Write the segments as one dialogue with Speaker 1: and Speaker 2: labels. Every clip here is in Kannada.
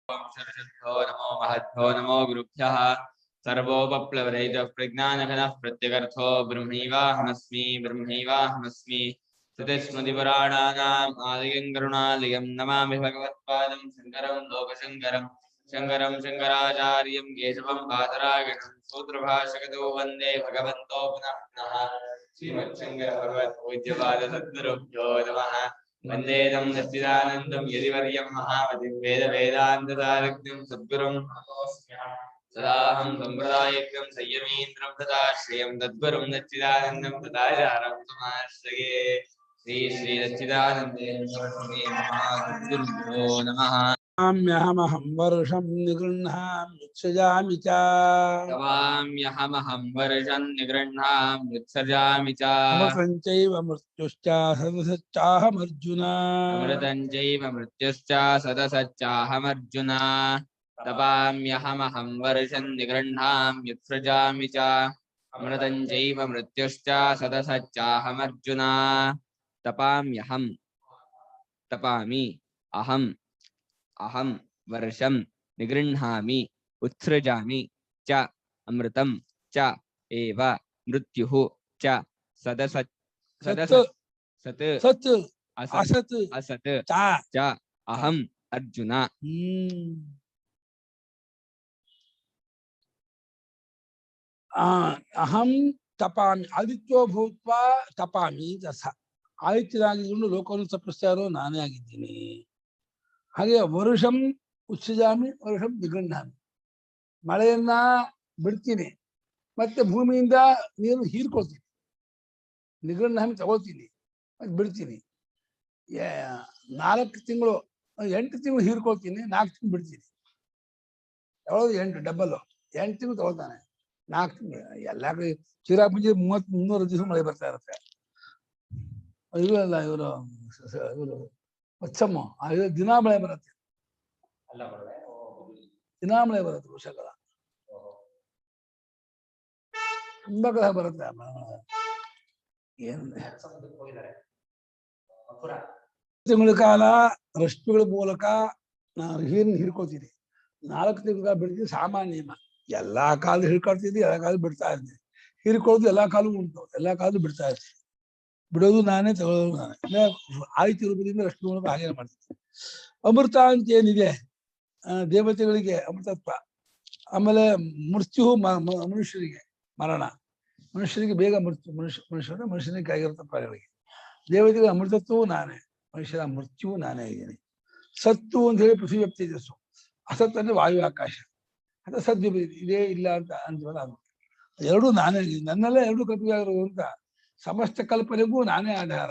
Speaker 1: शरशद्धो नमो महद्धो नमो गुरुभ्यः सर्वोपप्लवरहितः प्रज्ञानघनः प्रत्यगर्थो ब्रह्मैवाहमस्मि श्रुतिस्मृतिपुराणानाम् आदिगं करुणालयं नमामि भगवत्पादं शङ्करं लोकशङ्करं शङ्कराचार्यं केशवं बादरायणं सूत्रभाष्यकृतो वन्दे भगवन्तो पुनः पुनः श्रीमच्छङ्करभगवत्पूज्यपादसद्गुरुभ्यो नमः वन्देदं सच्चिदानन्दं यदिवर्यं महामतिं वेदवेदान्तसारज्ञं सद्गुरुं सदाहं सम्प्रदायज्ञं संयमीन्द्रं तथा श्रियं तद्गुरुं सच्चिदानन्दं तथाचारं समाश्रये श्री सच्चिदानन्देन्द्र महागुरुभ्यो नमः।
Speaker 2: तवाम्यहमहं वर्षं निगृह्णामि युत्सजामि च
Speaker 1: तवाम्यहमहं वर्षं निगृह्णामि युत्सजामि च
Speaker 2: अमृतं चैव मृत्युश्च सदसच्चाहमर्जुन
Speaker 1: अमृतं चैव मृत्युश्च सदसच्चाहमर्जुन तपाम्यहमहं वर्षं निगृह्णामि युत्सजामि च अमृतं चैव मृत्युश्च सदसच्चाहमर्जुन तपाम्यहं तपामि अहं वर्षं निगृह्णामि उत्सृजामि च अमृतं च एव मृत्युः च सत् असत् च अहम् अर्जुन।
Speaker 2: अहं तपामि आदित्यो भूत्वा तपामि तथा ಆದಿತ್ಯನಾಗಿದ್ದು ಲೋಕವನ್ನು ತಪ್ಪಿಸ್ತಾರೋ ನಾನೇ ಆಗಿದ್ದೀನಿ. ಹಾಗೆ ವರುಷಂ ಉತ್ಸಜಾಮಿ ವರುಷಂ ನಿಗೃಹ್ಣಾಮಿ, ಮಳೆಯನ್ನ ಬಿಡ್ತೀನಿ ಮತ್ತೆ ಭೂಮಿಯಿಂದ ನೀರು ಹೀರ್ಕೊಳ್ತೀನಿ. ನಿಗೃಹ್ಣಾಮಿ ತಗೊಳ್ತೀನಿ ಮತ್ತೆ ಬಿಡ್ತೀನಿ. 4 ತಿಂಗಳು 8 ತಿಂಗಳು ಹೀರ್ಕೊಳ್ತೀನಿ, 4 ತಿಂಗಳು ಬಿಡ್ತೀನಿ. ತಗೊಳ್ಳೋದು 8 ಡಬಲ್ 8 ತಿಂಗಳು ತಗೊಳ್ತಾನೆ, 4 ತಿಂಗಳು. ಎಲ್ಲ ಚಿರಾಪುಂಜಿ 300 ದಿವಸ ಮಳೆ ಬರ್ತಾ ಇರುತ್ತೆ. ಇವಲ್ಲ ಇವರು ಮಚ್ಚಮ್ಮ ದಿನಾ ಮಳೆ ಬರುತ್ತೆ, ದಿನಾ ಮಳೆ ಬರುತ್ತೆ. ವರ್ಷಗಳ ತುಂಬಾ ಕಡೆ ಬರುತ್ತೆ. ತಿಂಗಳ ಕಾಲ ರಶ್ಮಿಗಳ ಮೂಲಕ ನಾನು ಹಿಡ್ಕೊಳ್ತೀನಿ, 4 ತಿಂಗಳ ಬಿಡ್ತೀನಿ. ಸಾಮಾನ್ಯ ಎಲ್ಲಾ ಕಾಲ ಹಿಡ್ಕೊಳ್ತಿದ್ದೆ, ಎಲ್ಲಾ ಕಾಲ ಬಿಡ್ತಾ ಇದ್ದೀನಿ. ಹಿಡ್ಕೊಳ್ಳೋದು ಎಲ್ಲಾ ಕಾಲೂ ಉಂಟು, ಎಲ್ಲಾ ಕಾಲೂ ಬಿಡ್ತಾ ಇರ್ತೀನಿ. ಬಿಡೋದು ನಾನೇ, ತಗೊಳ್ಳೋದು ನಾನೇ. ಆಯ್ತು ರೂಪದಿಂದ ರಶ್ಮಿ ಮೂಲಕ ಹಾಗೆ ಮಾಡ್ತೀನಿ. ಅಮೃತ ಅಂತ ಏನಿದೆ, ದೇವತೆಗಳಿಗೆ ಅಮೃತತ್ವ. ಆಮೇಲೆ ಮೃತ್ಯು ಮನುಷ್ಯರಿಗೆ ಮರಣ, ಮನುಷ್ಯರಿಗೆ ಬೇಗ ಮೃತ್ಯು. ಮನುಷ್ಯನಿಗೆ ಆಗಿರುತ್ತೆ ಪ್ರಾಣಿಗಳಿಗೆ. ದೇವತೆಗಳ ಅಮೃತತ್ವವು ನಾನೇ, ಮನುಷ್ಯರ ಮೃತ್ಯುವು ನಾನೇ ಇದ್ದೀನಿ. ಸತ್ತು ಅಂತ ಹೇಳಿ ಪೃಥ್ವಿ ವ್ಯಕ್ತಿ ತೇಜಸ್ಸು, ಅಸತ್ ಅಂದ್ರೆ ವಾಯು ಆಕಾಶ. ಅಥವಾ ಸದ್ಯ ಇದೇ ಇಲ್ಲ ಅಂತ ಅಂತೀವಲ್ಲ, ಅದು ಎರಡೂ ನಾನೇ. ನನ್ನಲ್ಲೇ ಎರಡು ಕಲ್ಪನೆ ಆಗಿರೋದು ಅಂತ. ಸಮಸ್ತ ಕಲ್ಪನೆಗೂ ನಾನೇ ಆಧಾರ,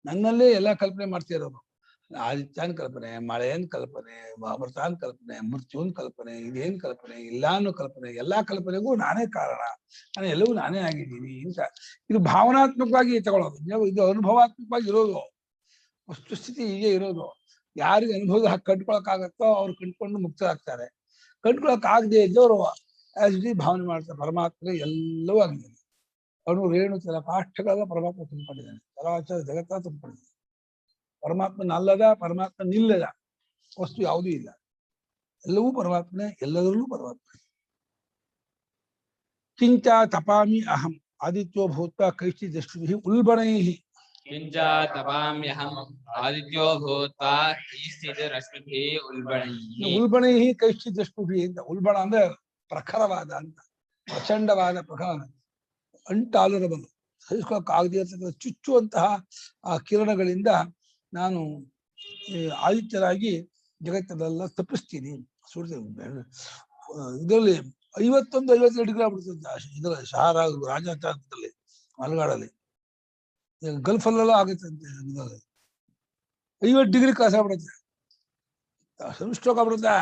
Speaker 2: ನನ್ನಲ್ಲೇ ಎಲ್ಲ ಕಲ್ಪನೆ ಮಾಡ್ತಿರೋದು. ಆದಿತ್ಯನ ಕಲ್ಪನೆ, ಮಳೆಯನ್ ಕಲ್ಪನೆ, ಅಮೃತಾನ್ ಕಲ್ಪನೆ, ಮೃತ್ಯುನ್ ಕಲ್ಪನೆ, ಇದೇನ್ ಕಲ್ಪನೆ, ಇಲ್ಲಾನು ಕಲ್ಪನೆ, ಎಲ್ಲಾ ಕಲ್ಪನೆಗೂ ನಾನೇ ಕಾರಣ, ನಾನು ಎಲ್ಲವೂ ನಾನೇ ಆಗಿದ್ದೀನಿ ಅಂತ. ಇದು ಭಾವನಾತ್ಮಕವಾಗಿ ತಗೊಳ್ಳೋದು, ಇದು ಅನುಭವಾತ್ಮಕವಾಗಿ ಇರೋದು. ವಸ್ತುಸ್ಥಿತಿ ಹೀಗೆ ಇರೋದು. ಯಾರಿಗೆ ಅನುಭವ ಕಂಡ್ಕೊಳಕ್ಕಾಗತ್ತೋ ಅವ್ರು ಕಂಡ್ಕೊಂಡು ಮುಕ್ತರಾಗ್ತಾರೆ. ಕಂಡ್ಕೊಳಕ್ ಆಗದೆ ಇದ್ದವರು ಭಾವನೆ ಮಾಡ್ತಾರೆ. ಪರಮಾತ್ಮ ಎಲ್ಲವೂ ಆಗಿದ್ದಾನೆ. ಅವನು ರೇಣು ಕೆಲ ಪಾಠಗಳೆಲ್ಲ ಪರಮಾತ್ಮ ತುಂಬಿಕೊಂಡಿದ್ದಾನೆ, ಚರಾಚರ ಜಗತ್ತ ತುಂಬಿಕೊಂಡಿದ್ದಾನೆ. ಪರಮಾತ್ಮನ ಅಲ್ಲದ, ಪರಮಾತ್ಮ ನಿಲ್ಲದ ವಸ್ತು ಯಾವುದೂ ಇಲ್ಲ. ಎಲ್ಲವೂ ಪರಮಾತ್ಮನೇ, ಎಲ್ಲದರಲ್ಲೂ ಪರಮಾತ್ಮ. ಕಿಂಚ ತಪಾಮಿ ಅಹಂ ಆದಿತ್ಯೋ ಭೂತ್ವ ಕೈಶ್ಚಿದಷ್ಟುಭಿಃ ಉಲ್ಬಣೈಃ.
Speaker 1: ಕಿಂಚ ತಪಾಮ್ಯಹಂ ಆದಿತ್ಯೋ ಭೂತ್ವಾ ಕೈಶ್ಚಿದಷ್ಟುಭಿಃ ಉಲ್ಬಣೈಃ.
Speaker 2: ಉಲ್ಬಣೈಃ ಕೈಶ್ಚಿದಷ್ಟುಭಿಃ ಅಂತ. ಉಲ್ಬಣ ಅಂದ್ರೆ ಪ್ರಖರವಾದ ಅಂತ, ಪ್ರಚಂಡವಾದ ಪ್ರಖರ, ಅಂಟಾಲರಬಲ್, ಸಹಿಸ್ಕೊಳ್ಳೋಕ್ಕಾಗದೇ ಇರ್ತಕ್ಕಂಥ ಚುಚ್ಚುವಂತಹ ಆ ಕಿರಣಗಳಿಂದ ನಾನು ಆದಿತ್ಯರಾಗಿ ಜಗತ್ತನ್ನೆಲ್ಲ ತಪ್ಪಿಸ್ತೀನಿ. ಇದರಲ್ಲಿ 51-52 ಡಿಗ್ರಿ ಆಗ್ಬಿಡ್ತದೆ. ಇದರಲ್ಲಿ ಸಹಾರಾ ರಾಜಸ್ಥಾನದಲ್ಲಿ, ಮಲೆನಾಡಲ್ಲಿ, ಗಲ್ಫಲ್ಲೆಲ್ಲ ಆಗುತ್ತೆ ಅಂತೆ. 50 ಡಿಗ್ರಿ ಕ್ರಾಸ್ ಆಗ್ಬಿಡುತ್ತೆ, ಸನ್ಸ್ಟ್ರೋಕ್ ಆಗ್ಬಿಡುತ್ತೆ.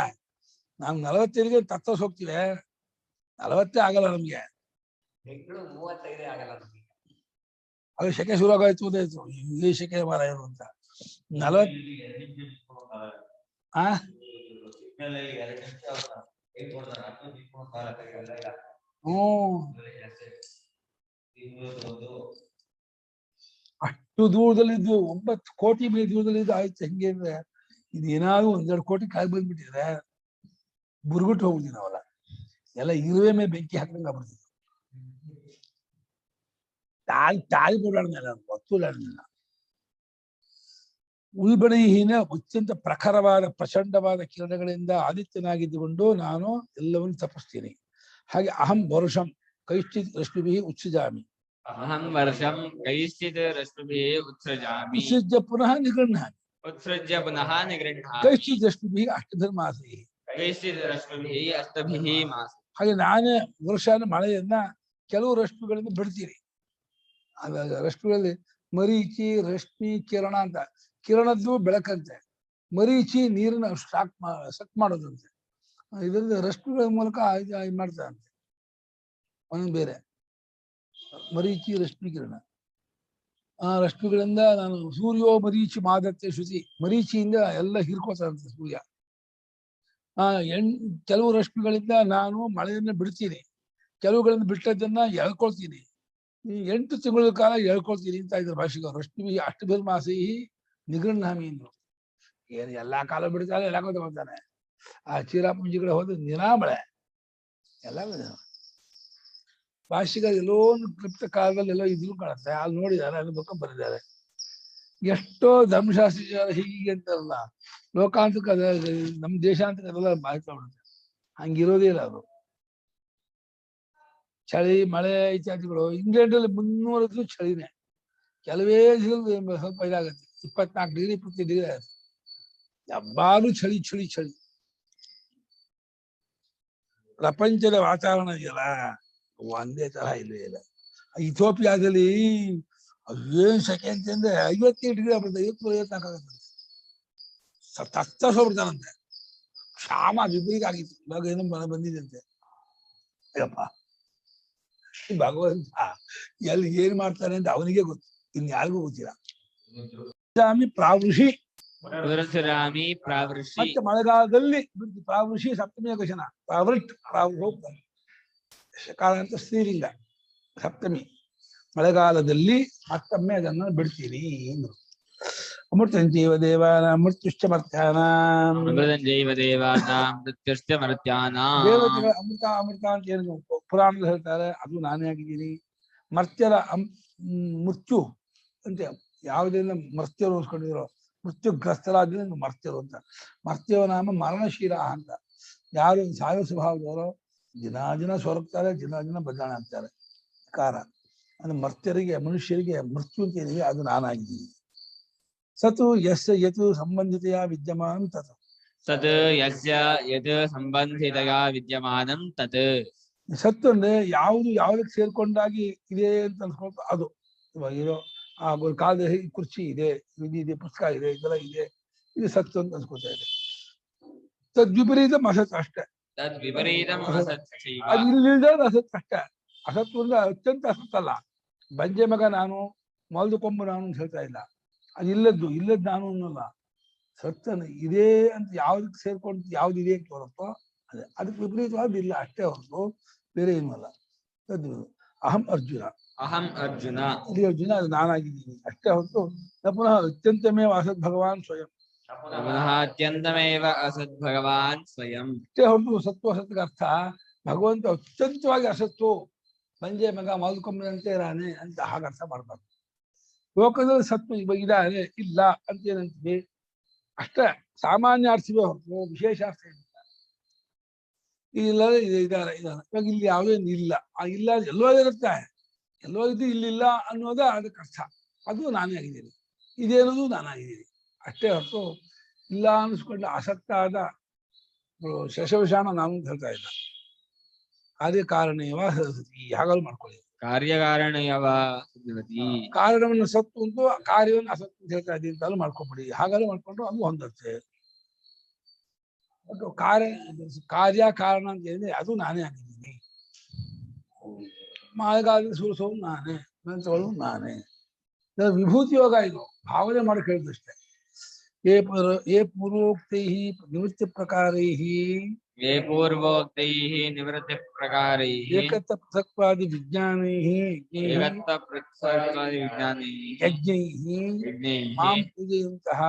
Speaker 2: ನಾವು 45ಗೆ ತತ್ತೋಸ್ ಹೋಗ್ತೀವಿ, 40 ಆಗಲ್ಲ ನಮ್ಗೆ. ಅದು ಶೆಕೆ ಶುರು ಆಗಾಯ್ತು ಅಂತಾಯ್ತು, ಈ ಶೆಕೆ ಮಾರ ಏನು ಅಂತ. 40 ಅಷ್ಟು ದೂರದಲ್ಲಿದ್ದು, 9 ಕೋಟಿ ಮೈಲಿ ದೂರದಲ್ಲಿದ್ದು ಆಯ್ತು. ಹೆಂಗೆ ಅಂದ್ರೆ ಇದು ಏನಾದ್ರು 1-2 ಕೋಟಿ ಕಾಯಿ ಬಂದ್ಬಿಟ್ಟಿದ್ರೆ ಬುರ್ಗುಟ್ಟು ಹೋಗುದಿಲ್ಲ ನಾವಲ್ಲ, ಎಲ್ಲ ಇರುವೆ ಮೇಲೆ ಬೆಂಕಿ ಹಾಕಂಗ ಬರ್ತಿದ್ವಿ. ತಾಯಿ ಓಡಾಡಿದ್ಮೇಲೆ ಒತ್ತು ಓಡಾಡಿದ್ಮೇಲೆ ಉಲ್ಬಣೀಹೀನ ಅತ್ಯಂತ ಪ್ರಖರವಾದ ಪ್ರಚಂಡವಾದ ಕಿರಣಗಳಿಂದ ಆದಿತ್ಯನಾಗಿದ್ದುಕೊಂಡು ನಾನು ಎಲ್ಲವನ್ನು ತಪ್ಪಿಸ್ತೀನಿ. ಹಾಗೆ ಅಹಂ ವರುಷಂ ಕೈಶ್ಚಿತ್ ರಶ್ಮಿಭಿ ಉತ್ಸಜಾಮಿ.
Speaker 1: ಅಹಂ ವರ್ಷಂ ಕೈಶ್ಚಿತ್ ರಶ್ಮಿಭಿ ಉತ್ಸೃಜಾಮಿ.
Speaker 2: ಉತ್ಸೃಜ್ಯ ಪುನಃ ನಿಗೃಹ್ಣಾಮಿ.
Speaker 1: ಉತ್ಸೃಜ್ಯ ಪುನಃ ನಿಗೃಹ್ಣಾಮಿ.
Speaker 2: ಕೈಶ್ಚಿತ್ ರಶ್ಮಿಭಿ ಅಷ್ಟಭಿರ್ಮಾಸೈಃ.
Speaker 1: ಕೈಶ್ಚಿತ್ ರಶ್ಮಿಭಿ ಅಷ್ಟಭಿಃ ಮಾಸೈಃ.
Speaker 2: ಹಾಗೆ ನಾನೇ ವರ್ಷಾನ ಮಳೆಯನ್ನ ಕೆಲವು ರಶ್ಮಿಗಳಿಂದ ಬಿಡ್ತೀನಿ. ರಶ್ಮಿಗಳಲ್ಲಿ ಮರೀಚಿ, ರಶ್ಮಿ, ಕಿರಣ ಅಂತ. ಕಿರಣದ್ದು ಬೆಳಕಂತೆ, ಮರೀಚಿ ನೀರನ್ನ ಸಕ್ ಮಾಡೋದಂತೆ. ಇದರಿಂದ ರಶ್ಮಿಗಳ ಮೂಲಕ ಇದು ಮಾಡ್ತಾರಂತೆ. ಒಂದೊಂದು ಬೇರೆ ಮರೀಚಿ, ರಶ್ಮಿ, ಕಿರಣ. ಆ ರಶ್ಮಿಗಳಿಂದ ನಾನು ಸೂರ್ಯೋ ಮರೀಚಿ ಮಾದತ್ತೆ ಶುಚಿ, ಮರೀಚಿಯಿಂದ ಎಲ್ಲ ಹಿರ್ಕೋತಾರಂತೆ ಸೂರ್ಯ. ಕೆಲವು ರಶ್ಮಿಗಳಿಂದ ನಾನು ಮಳೆಯನ್ನ ಬಿಡ್ತೀನಿ, ಕೆಲವುಗಳಿಂದ ಬಿಟ್ಟದ್ದನ್ನ ಎಳ್ಕೊಳ್ತೀನಿ. 8 ತಿಂಗಳ ಕಾಲ ಎಳ್ಕೊಳ್ತೀನಿ ಅಂತ ಇದ್ರು ಭಾಷಿಕ. ರಶ್ಮಿ ಅಷ್ಟಭಿರ್ಮಾಸೈ ನಿಗೃಹ್ಣಾಮಿ ಅಂದ್ರು. ಏನು ಎಲ್ಲಾ ಕಾಲ ಬಿಡ್ತಾನೆ, ಎಲ್ಲ ಕಾಲ ತಗೊಳ್ತಾನೆ. ಆ ಚಿರಾಪುಂಜಿಗಳ ಹೋದ ನಿರಾಮಳೆ ಎಲ್ಲ ಭಾಷಿಕ ಎಲ್ಲೋ ಒಂದು ಕ್ಲಿಪ್ತ ಕಾಲದಲ್ಲಿ ಎಲ್ಲೋ ಇದ್ರು ಕಾಣುತ್ತೆ. ಅಲ್ಲಿ ನೋಡಿದ್ದಾರೆ, ಅಲ್ಲಿ ಬುಕ್ಕ ಬರೆದಿದ್ದಾರೆ. ಎಷ್ಟೋ ಧರ್ಮಶಾಸ್ತ್ರ ಹೀಗೆ ಅಂತಾರಲ್ಲ, ಲೋಕಾಂತಕ ನಮ್ಮ ದೇಶಾಂತಕ ಅದೆಲ್ಲ ಮಾಹಿತಿ ಬಿಡುತ್ತೆ. ಹಂಗಿರೋದೇ ಇಲ್ಲ ಅದು. ಚಳಿ, ಮಳೆ ಇತ್ಯಾದಿಗಳು ಇಂಗ್ಲೆಂಡ್ ಅಲ್ಲಿ 300 ಚಳಿನೇ. ಕೆಲವೇ ಸ್ವಲ್ಪ ಇದಾಗತ್ತೆ, 24 ಡಿಗ್ರಿ 25 ಡಿಗ್ರಿ ಆಗುತ್ತೆ. ಯಾವಾಗಲೂ ಚಳಿ ಚಳಿ ಚಳಿ. ಪ್ರಪಂಚದ ವಾತಾವರಣ ಇದೆಯಲ್ಲ ಒಂದೇ ತರಹ ಇಲ್ಲವೇ ಇಲ್ಲ. ಇಥೋಪಿಯಾದಲ್ಲಿ ಏನ್ ಸೆಕೆ ಅಂತಂದ್ರೆ 57 ಡಿಗ್ರಿ ಆಗ್ಬಿಡುತ್ತೆ, 54 ಆಗುತ್ತೆ. ತತ್ತರಿಸೋಗ್ಬಿಡ್ತಾನಂತೆ. ಕ್ಷಾಮ ವಿಪರೀತ ಆಗಿತ್ತು. ಇವಾಗ ಏನೋ ಬಂದಿದಂತೆ. ಅಯ್ಯಪ್ಪ, ಭಗವಂತ ಎಲ್ಲಿ ಏನ್ ಮಾಡ್ತಾನೆ ಅಂತ ಅವನಿಗೆ ಗೊತ್ತು, ಇನ್ಯಾರಿಗೂ ಗೊತ್ತಿಲ್ಲ. ಪ್ರಾವೃಷಿ ಮತ್ತೆ ಮಳೆಗಾಲದಲ್ಲಿ ಪ್ರಾವೃಷಿ ಸಪ್ತಮಿಯ ಕಶನ ಪ್ರಾವೃಟ್ ಕಾಲ ಅಂತ ಸ್ತ್ರೀಲಿಂಗ ಸಪ್ತಮಿ. ಮಳೆಗಾಲದಲ್ಲಿ ಮತ್ತೊಮ್ಮೆ ಅದನ್ನು ಬಿಡ್ತೀನಿ. ಅಮೃತಂಜೀವ ದೇವಾನ ಮೃತ್ಯುಶ್ಚ ಮರ್ತ್ಯಾನಾಂ. ದೇವತೆಗಳ ಅಮೃತ ಅಮೃತ ಅಂತ ಏನು ಪುರಾಣದಲ್ಲಿ ಹೇಳ್ತಾರೆ, ಅದು ನಾನೇ ಆಗಿದ್ದೀನಿ. ಮರ್ತ್ಯರ ಮೃತ್ಯು ಅಂತ ಯಾವುದೆಲ್ಲ ಮರ್ತ್ಯರು ಅನ್ಸ್ಕೊಂಡಿರೋ, ಮೃತ್ಯುಗ್ರಸ್ತರಾದ್ರೆ ಮರ್ತ್ಯರು ಅಂತ. ಮರ್ತ್ಯವ ನಾಮ ಮರಣಶೀಲ ಅಂತ. ಯಾರು ಸಾಯೋ ಸ್ವಭಾವದವರು ದಿನ ಸೊರಗ್ತಾರೆ, ದಿನ ಬದಲಾವಣೆ ಆಗ್ತಾರೆ. ಕಾರ ಅಂದ್ರೆ ಮರ್ತ್ಯರಿಗೆ, ಮನುಷ್ಯರಿಗೆ ಮೃತ್ಯು ಅಂತ ಏನಿದೆ ಅದು ನಾನಾಗಿದ್ದೀನಿ. ಸತು ಯಸ್ಯ ಯತ್ ಸಂಬಂಧಿತೆಯ ವಿದ್ಯಮಾನಂ ತತ್.
Speaker 1: ಸತ್ ಯಸ್ಯ ಯತ್ ಸಂಬಂಧಿತೆಯ ವಿದ್ಯಮಾನಂ ತತ್.
Speaker 2: ಸತ್ತು ಅಂದ್ರೆ ಯಾವುದು ಯಾವುದಕ್ಕೆ ಸೇರ್ಕೊಂಡಾಗಿ ಇದೆ ಅಂತ ಅನ್ಸ್ಕೊಳ್ತು ಅದು. ಇವಾಗ ಇರೋ ಆ ಕಾಲದಲ್ಲಿ ಕುರ್ಚಿ ಇದೆ, ಇದೆ, ಪುಸ್ತಕ ಇದೆ, ಇದೆಲ್ಲ ಇದೆ, ಇದು ಸತ್ತು ಅಂತ ಅನ್ಸ್ಕೊಳ್ತಾ ಇದೆ. ತದ್ವಿಪರೀತ ಅಸತ್ ಅಷ್ಟೇ. ಅದು ಇಲ್ಲಿಲ್ದ ಅಸತ್ ಅಷ್ಟೇ. ಅಸತ್ತು ಅಂದ್ರೆ ಅತ್ಯಂತ ಅಸತ್ತಲ್ಲ. ಬಂಜೆ ಮಗ ನಾನು, ಮೊಲದ ಕೊಂಬು ನಾನು ಅಂತ ಹೇಳ್ತಾ ಇಲ್ಲ. ಅದು ಇಲ್ಲದ್ದು ನಾನು ಅನ್ನಲ್ಲ. ಸತ್ತನ ಇದೆ ಅಂತ ಯಾವ್ದಕ್ಕೆ ಸೇರ್ಕೊಂಡು ಯಾವ್ದಿದೆ ಅಂತ ಹೊರತು ಅದೇ ಅದಕ್ಕೆ ವಿಪರೀತವಾದ ಇಲ್ಲ ಅಷ್ಟೇ ಹೊರತು ಬೇರೆ ಏನೂ ಅಲ್ಲ. ಅಹಂ ಅರ್ಜುನ. ಇಲ್ಲಿ ಅರ್ಜುನ ಅದು ನಾನಾಗಿದ್ದೀನಿ ಅಷ್ಟೇ ಹೊರತು ಪುನಃ ಅತ್ಯಂತಮೇವ ಅಸತ್ ಭಗವಾನ್ ಸ್ವಯಂ.
Speaker 1: ಅತ್ಯಂತಮೇವ ಅಸತ್ ಭಗವಾನ್ ಸ್ವಯಂ
Speaker 2: ಅಷ್ಟೇ ಹೊರತು ಸತ್ವ ಅಸತ್ಗೆ ಅರ್ಥ ಭಗವಂತ ಅತ್ಯಂತವಾಗಿ ಅಸತ್ತು, ಬಂಜೆ ಮಗ ಮಲ್ಕೊಂಬಂತೆ ಇರಾನೆ ಅಂತ ಹಾಗೆ ಅರ್ಥ ಮಾಡ್ಬಾರ್ದು. ಲೋಕದಲ್ಲಿ ಸತ್ವ ಇದಾನೆ ಇಲ್ಲ ಅಂತ ಏನಂತೀವಿ ಅಷ್ಟೇ, ಸಾಮಾನ್ಯ ಅರ್ಥವೇ ಹೊರತು ವಿಶೇಷ ಅರ್ಥ ಏನಿಲ್ಲ. ಇದಿಲ್ಲದೆ ಇದಾರೆ ಇವಾಗ ಇಲ್ಲಿ ಯಾವುದೇ ಇಲ್ಲ. ಆ ಇಲ್ಲ ಎಲ್ಲೋ ಇರುತ್ತೆ, ಎಲ್ಲೋ ಇದು ಇಲ್ಲಿಲ್ಲ ಅನ್ನೋದೇ ಅದಕ್ಕೆ ಅರ್ಥ. ಅದು ನಾನೇ ಆಗಿದ್ದೀನಿ, ಇದೇನೋದು ನಾನಾಗಿದ್ದೀನಿ ಅಷ್ಟೇ ಹೊರತು ಇಲ್ಲ ಅನ್ನಿಸ್ಕೊಂಡು ಆಸಕ್ತ ಆದ ಶಶವಿಷಾಣ ನಾನು ಅಂತ ಹೇಳ್ತಾ ಇದ್ದ. ಕಾರ್ಯ ಕಾರಣವ ಹಾಗಲು ಮಾಡ್ಕೊಳ್ಳಿ.
Speaker 1: ಕಾರ್ಯಕಾರಣಯವ
Speaker 2: ಕಾರಣವನ್ನು ಸತ್ತು ಅಂತೂ ಕಾರ್ಯವನ್ನು ಅಸತ್ತು ಅಂತ ಹೇಳ್ತಾ ಇದ್ದೀನಿ ಅಂತಲೂ ಮಾಡ್ಕೊಂಬಿಡಿ. ಹಾಗಲು ಮಾಡ್ಕೊಂಡು ಅದು ಹೊಂದತ್ತೆ. ಬಟ್ ಕಾರ್ಯ ಕಾರಣ ಅಂತ ಹೇಳಿದ್ರೆ ಅದು ನಾನೇ ಆಗಿದ್ದೀನಿ. ಮಳೆಗಾಲದಲ್ಲಿ ಸುರಿಸೋದು ನಾನೇ, ನಂತರಗಳು ನಾನೇ. ವಿಭೂತಿ ಯೋಗ ಇದು ಭಾವನೆ ಮಾಡಿ ಕೇಳಿದಷ್ಟೇ. ಏ ಪೂರ್ವೋಕ್ತೈ ನಿವೃತ್ತಿ ಪ್ರಕಾರೈಃ ಏಕತ್ತ ಪೃಥಕ್ವಾದಿ ವಿಜ್ಞಾನೈಃ ಯಜ್ಞೈಃ ಮಾಂ ಪೂಜೆಯಂತಹ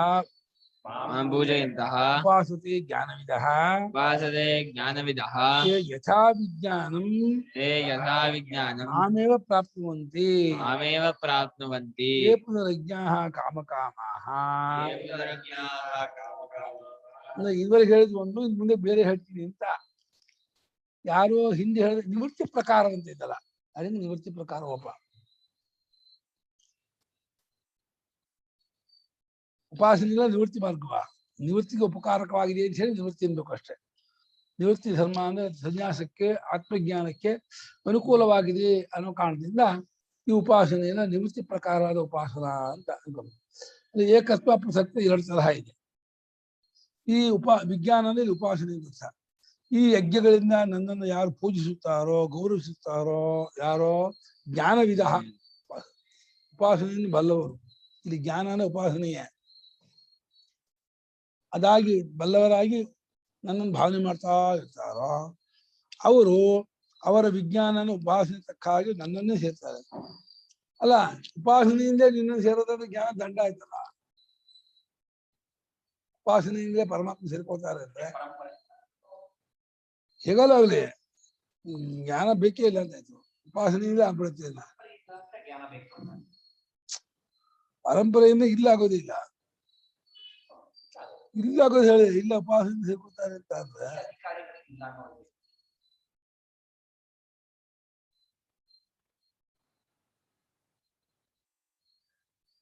Speaker 1: मां पूजयन्तः
Speaker 2: उपासते ज्ञानविदः
Speaker 1: उपासते ज्ञानविदः
Speaker 2: ते यथा विज्ञानं
Speaker 1: ते यथा विज्ञानं
Speaker 2: मामेव प्राप्नुवन्ति
Speaker 1: मामेव प्राप्नुवन्ति
Speaker 2: ये पुनरज्ञाः कामकामाः
Speaker 1: ये पुनरज्ञाः कामकामाः
Speaker 2: ಅಂದ್ರೆ ಇದುವರೆಗೆ ಹೇಳಿದ್ ಒಂದು ಇನ್ನು ಮುಂದೆ ಬೇರೆ ಹೇಳ್ತೀನಿ ಅಂತ ಯಾರೋ ಹಿಂದೆ ಹೇಳಿದ ನಿವೃತ್ತಿ ಪ್ರಕಾರ ಅಂತ ಇದ್ದಲ್ಲ ಅದರಿಂದ ನಿವೃತ್ತಿ ಪ್ರಕಾರ ಒಬ್ಬ ಉಪಾಸನೆಗಳ ನಿವೃತ್ತಿ ಮಾರ್ಗವ ನಿವೃತ್ತಿಗೆ ಉಪಕಾರಕವಾಗಿದೆ ಅಂತ ಹೇಳಿ ನಿವೃತ್ತಿ ಅನ್ಬೇಕು ಅಷ್ಟೇ. ನಿವೃತ್ತಿ ಧರ್ಮ ಅಂದ್ರೆ ಸನ್ಯಾಸಕ್ಕೆ ಆತ್ಮಜ್ಞಾನಕ್ಕೆ ಅನುಕೂಲವಾಗಿದೆ ಅನ್ನೋ ಕಾರಣದಿಂದ ಈ ಉಪಾಸನೆಯನ್ನ ನಿವೃತ್ತಿ ಪ್ರಕಾರವಾದ ಉಪಾಸನಾ ಅಂತ ಅನ್ಕೊಂಡು ಏಕತ್ವ ಪ್ರಸಕ್ತಿ ಎರಡು ತರಹ ಇದೆ. ಈ ವಿಜ್ಞಾನ ಅಂದ್ರೆ ಉಪಾಸನೆ ಅಂತ. ಈ ಯಜ್ಞಗಳಿಂದ ನನ್ನನ್ನು ಯಾರು ಪೂಜಿಸುತ್ತಾರೋ ಗೌರವಿಸುತ್ತಾರೋ ಯಾರೋ ಜ್ಞಾನವಿದ ಉಪಾಸನೆಯನ್ನು ಬಲ್ಲವರು. ಇಲ್ಲಿ ಜ್ಞಾನನ ಉಪಾಸನೆಯೇ ಅದಾಗಿ ಬಲ್ಲವರಾಗಿ ನನ್ನನ್ನು ಭಾವನೆ ಮಾಡ್ತಾ ಇರ್ತಾರೋ ಅವರು ಅವರ ವಿಜ್ಞಾನನ ಉಪಾಸನೆ ತಕ್ಕ ಹಾಗೆ ನನ್ನನ್ನೇ ಸೇರ್ತಾರೆ. ಅಲ್ಲ ಉಪಾಸನೆಯಿಂದ ನಿನ್ನನ್ನು ಸೇರೋದಾದ್ರೆ ಜ್ಞಾನ ದಂಡ ಆಯ್ತಲ್ಲ. ಉಪಾಸನೆಯಿಂದಲೇ ಪರಮಾತ್ಮ ಸೇರ್ಕೊಳ್ತಾರೆ ಅಂದ್ರೆ ಹೇಗಲ್ಲ ಆಗ್ಲಿ ಜ್ಞಾನ ಬೇಕೇ ಇಲ್ಲ ಅಂತಾಯ್ತು. ಉಪಾಸನೆಯಿಂದ ಆಗ್ಬಿಡುತ್ತೆ ಇಲ್ಲ, ಪರಂಪರೆಯಿಂದ ಇಲ್ಲ ಆಗೋದಿಲ್ಲ. ಇಲ್ಲ ಆಗೋದು ಹೇಳಿ ಇಲ್ಲ ಉಪಾಸನೆ ಸೇರ್ಕೊಳ್ತಾರೆ ಅಂತ ಅಂದ್ರೆ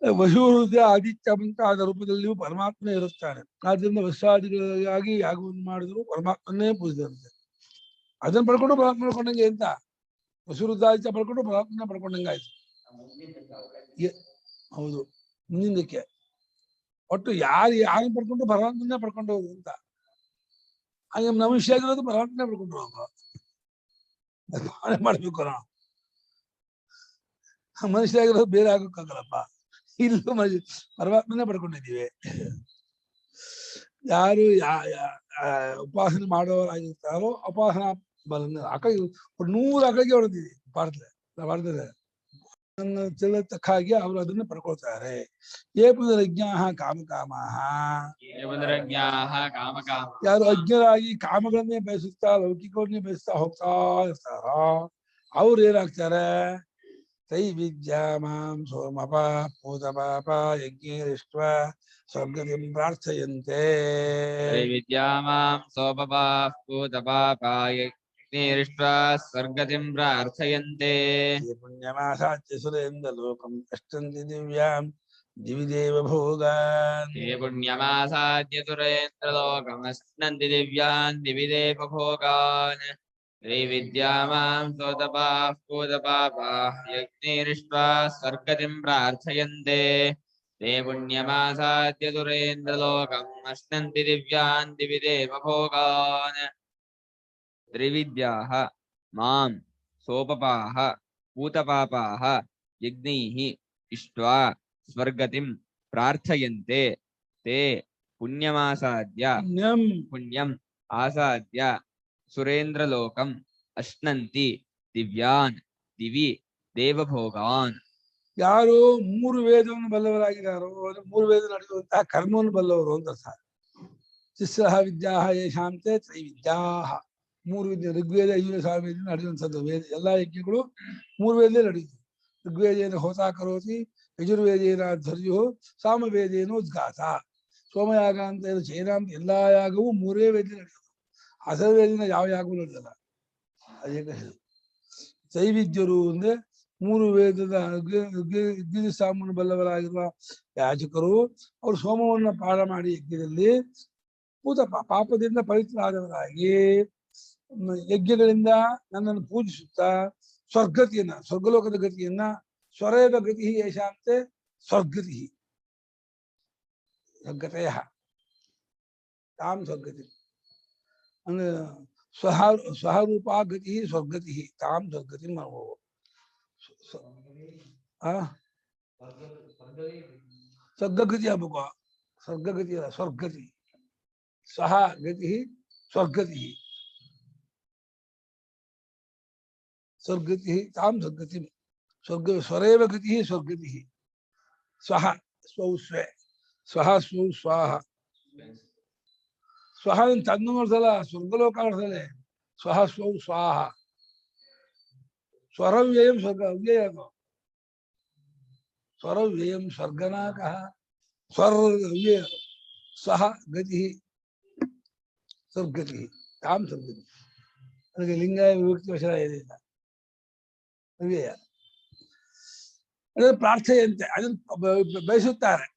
Speaker 2: ವಶುವೃದ್ಧ ಆದಿತ್ಯ ಮುಂತಾದ ರೂಪದಲ್ಲಿಯೂ ಪರಮಾತ್ಮ ಇರುತ್ತಾನೆ. ಆದ್ರಿಂದ ವಸ್ಸಾದಿಗಳಿಗಾಗಿ ಯಾಗವನ್ನು ಮಾಡಿದ್ರು ಪರಮಾತ್ಮನೇ ಪೂಜಿಸಿರುತ್ತೆ. ಅದನ್ನ ಪಡ್ಕೊಂಡು ಪರಮಾತ್ಮ ಪಡ್ಕೊಂಡಂಗೆ ಅಂತ ವಶುವೃದ್ಧಾದಿತ್ಯ ಪಡ್ಕೊಂಡು ಪರಮಾತ್ಮನ ಪಡ್ಕೊಂಡಂಗೆ ಆಯ್ತು. ಹೌದು, ಮುಂದಿನದಕ್ಕೆ ಒಟ್ಟು ಯಾರನ್ನ ಪಡ್ಕೊಂಡು ಪರಮಾತ್ಮನೇ ಪಡ್ಕೊಂಡು ಹೋಗುದು ಅಂತ. ಹಾಗೆ ಮನುಷ್ಯ ಆಗಿರೋದು ಪರಮಾತ್ಮನೇ ಪಡ್ಕೊಂಡು ಹೋಗು ಮಾಡ್ಬೇಕು ನಾವು. ಮನುಷ್ಯ ಆಗಿರೋದು ಬೇರೆ ಆಗೋಕ್ಕಾಗಲ್ಲಪ್ಪ. ಇಲ್ಲೂ ಪರಮಾತ್ಮನೇ ಪಡ್ಕೊಂಡಿದ್ದೀವಿ. ಯಾರು ಉಪಾಸನೆ ಮಾಡೋರಾಗಿರ್ತಾರೋ ಉಪಾಸನಾ ಬಲ ಆಕಳಿಗೆ 100 ಆಕಳಿಗೆ ಹೊಡೆದಿದೆ ಭಾರತದಲ್ಲಿ. ನನ್ನ ತಿಳಿತಕ್ಕಾಗಿ ಅವರು ಅದನ್ನ ಪಡ್ಕೊಳ್ತಾರೆ. ಏ ಪುನರಜ್ಞಾಃ ಕಾಮಕಾಮಾಃ ಯಾರು ಅಜ್ಞರಾಗಿ ಕಾಮಗಳನ್ನೇ ಬಯಸುತ್ತಾ ಲೌಕಿಕವನ್ನೇ ಬಯಸುತ್ತಾ ಹೋಗ್ತಾ ಇರ್ತಾರೋ ಅವ್ರು ಏನಾಗ್ತಾರೆ? ತೈ ವಿದ್ಯಾ ಮಾಂ ಸೋಮಪ ಪೂತ ಪಾಪ ಯಜ್ಞೇರಿಷ್ಟ್ವ ಸ್ವರ್ಗತಿಂ ಪ್ರಾರ್ಥಯಂತೆ.
Speaker 1: ವಿದ್ಯಾ ಮಾಂ ಸೋಮಪ ಪೂತ ಪಾಪ ಯಜ್ಞೇರಿಷ್ಟ್ವ ಸ್ವರ್ಗತಿಂ ಪ್ರಾರ್ಥಯಂತೆ.
Speaker 2: ಪುಣ್ಯಮಾಸಾಚ್ಯ ಸುರೇಂದ್ರ ಲೋಕಂ ಅಷ್ಟಂತಿ ದಿವ್ಯಾಂ ದಿವಿ ದೇವ ಭೋಗಾನ್.
Speaker 1: ಪುಣ್ಯಮಾಸಾದ್ಯ ಸುರೇಂದ್ರ ಲೋಕಮಶ್ನಂತಿ ದಿವ್ಯಾನ್ ದಿವಿ ದೇವ ಭೋಗಾನ್. ತ್ರೈವಿದ್ಯಾ ಮಾಂ ಸೋತಪಾಃ ಪೂತಪಾಪಾಃ ಯಜ್ಞೇರಿಷ್ಟ್ವಾ ಸ್ವರ್ಗತಿಂ ಪ್ರಾರ್ಥಯಂತೆ. ते पुण्यमासाद्य सुरेन्द्र लोकम् अश्नन्ति दिव्यान् दिवि देव भोगान्. त्रिविद्याः मां सोपपाः पूतपापाः यज्ञैः इष्ट्वा स्वर्गतिं प्रार्थयन्ते. ते पुण्यमासाद्य पुण्यम् आसाद्य सुरेन्द्रलोकम् अश्नन्ति दिव्यान् दिवि देवभोगान्.
Speaker 2: ಯಾರು 3 ವೇದವನ್ನು ಬಲ್ಲವರಾಗಿದ್ದಾರೋ ಅಂದ್ರೆ 3 ವೇದ ನಡೆಯುವಂತಹ ಕರ್ಮವನ್ನು ಬಲ್ಲವರು ಅಂತ ಅರ್ಥ. ತಿಸ್ರಃ ವಿದ್ಯಾಃ ಯೇಷಾಂತೆ ತ್ರೈವಿದ್ಯಾಃ. 3 ವಿದ್ಯೆ ಋಗ್ವೇದ ಯಜುರ್ವೇದ ಸಾಮವೇದ ನಡೆಯುವಂಥದ್ದು. ವೇದ ಎಲ್ಲಾ ಯಜ್ಞಗಳು 3 ವೇದಲ್ಲೇ ನಡೆಯುತ್ತೆ. ಋಗ್ವೇದೇನ ಹೋತಾ ಕರೋತಿ, ಯಜುರ್ವೇದೇನ ಧ್ವರ್ಯೋ, ಸಾಮವೇದೇನೋ ಉದ್ಗಾತ. ಸೋಮಯಾಗ ಅಂತ ಚೈನ ಅಂತ ಎಲ್ಲಾ ಯಾಗವೂ 3 ವೇದದಲ್ಲಿ ನಡೆಯೋದು. ಅಥರ್ವವೇದಿನ ಯಾವ ಯಾಗವೂ ನಡೆಯಲ್ಲ. ಅದೇ ತ್ರೈವಿದ್ಯರು ಅಂದ್ರೆ 3 ವೇದದ ಯಜ್ಞ ಸಾಮನ್ನು ಬಲ್ಲವರಾಗಿರುವ ಯಾಜಕರು. ಅವರು ಸೋಮವನ್ನು ಪಾಠ ಮಾಡಿ ಯಜ್ಞದಲ್ಲಿ ಪೂತ ಪಾಪದಿಂದ ಪವಿತ್ರರಾದವರಾಗಿ ಯಜ್ಞಗಳಿಂದ ನನ್ನನ್ನು ಪೂಜಿಸುತ್ತಾ ಸ್ವರ್ಗತಿಯನ್ನ ಸ್ವರ್ಗಲೋಕದ ಗತಿಯನ್ನ ಸ್ವರೇವ ಗತಿ ಯಶಾಂತೆ ಸ್ವರ್ಗತಿ ಸ್ವರ್ಗತೆಯ ತಾಂ ಸ್ವರ್ಗತಿ ಅಂದ್ರೆ ಸ್ವರೂಪ ಗತಿ ಸ್ವರ್ಗತಿ ತಾಂ ಸ್ವರ್ಗತಿ ಮಾಡುವ. ಸ್ವರ್ಗಗತಿ ಆಗ್ಬೇಕು. ಸ್ವರ್ಗಗತಿ ಅಲ್ಲ, ಸ್ವರ್ಗತಿ. ಸಹ ಗತಿ ಸ್ವರ್ಗತಿ. ಸ್ವರ್ಗತಿ ತಾಂ ಸ್ವರ್ಗತಿ. ಸ್ವರೇವ ಗತಿ ಸ್ವರ್ಗತಿ. ಸ್ವಹ ಸ್ವೌ ಸ್ವೇ ಸ್ವಹ ಸ್ವೌ ಸ್ವಾಹ ಸ್ವಹ ತನ್ನ ಮಾಡ್ಸಲ್ಲ, ಸ್ವರ್ಗಲೋಕ ಮಾಡ್ಸಲ್ಲ. ಸ್ವಹ ಸ್ವೌ ಸ್ವಾಹ. ಸ್ವರವ್ಯಯಂ ಸ್ವರ್ಗ ಅವ್ಯಯ ಅದು. ಸ್ವರವ್ಯಯಂ ಸ್ವರ್ಗನಾಕ ಸ್ವರ ಅವ್ಯಯ. ಸ್ವಹ ಗತಿ ಸ್ವರ್ಗತಿ ತಾಂ ಸ್ವರ್ಗತಿ. ಅದಕ್ಕೆ ಲಿಂಗಾಯ ವಿಭಕ್ತಿ ವಚನ ಏನಿಲ್ಲ, ಅವ್ಯಯ. ಅದನ್ನು ಪ್ರಾರ್ಥೆಯಂತೆ ಅದನ್ನು ಬಯಸುತ್ತಾರೆ,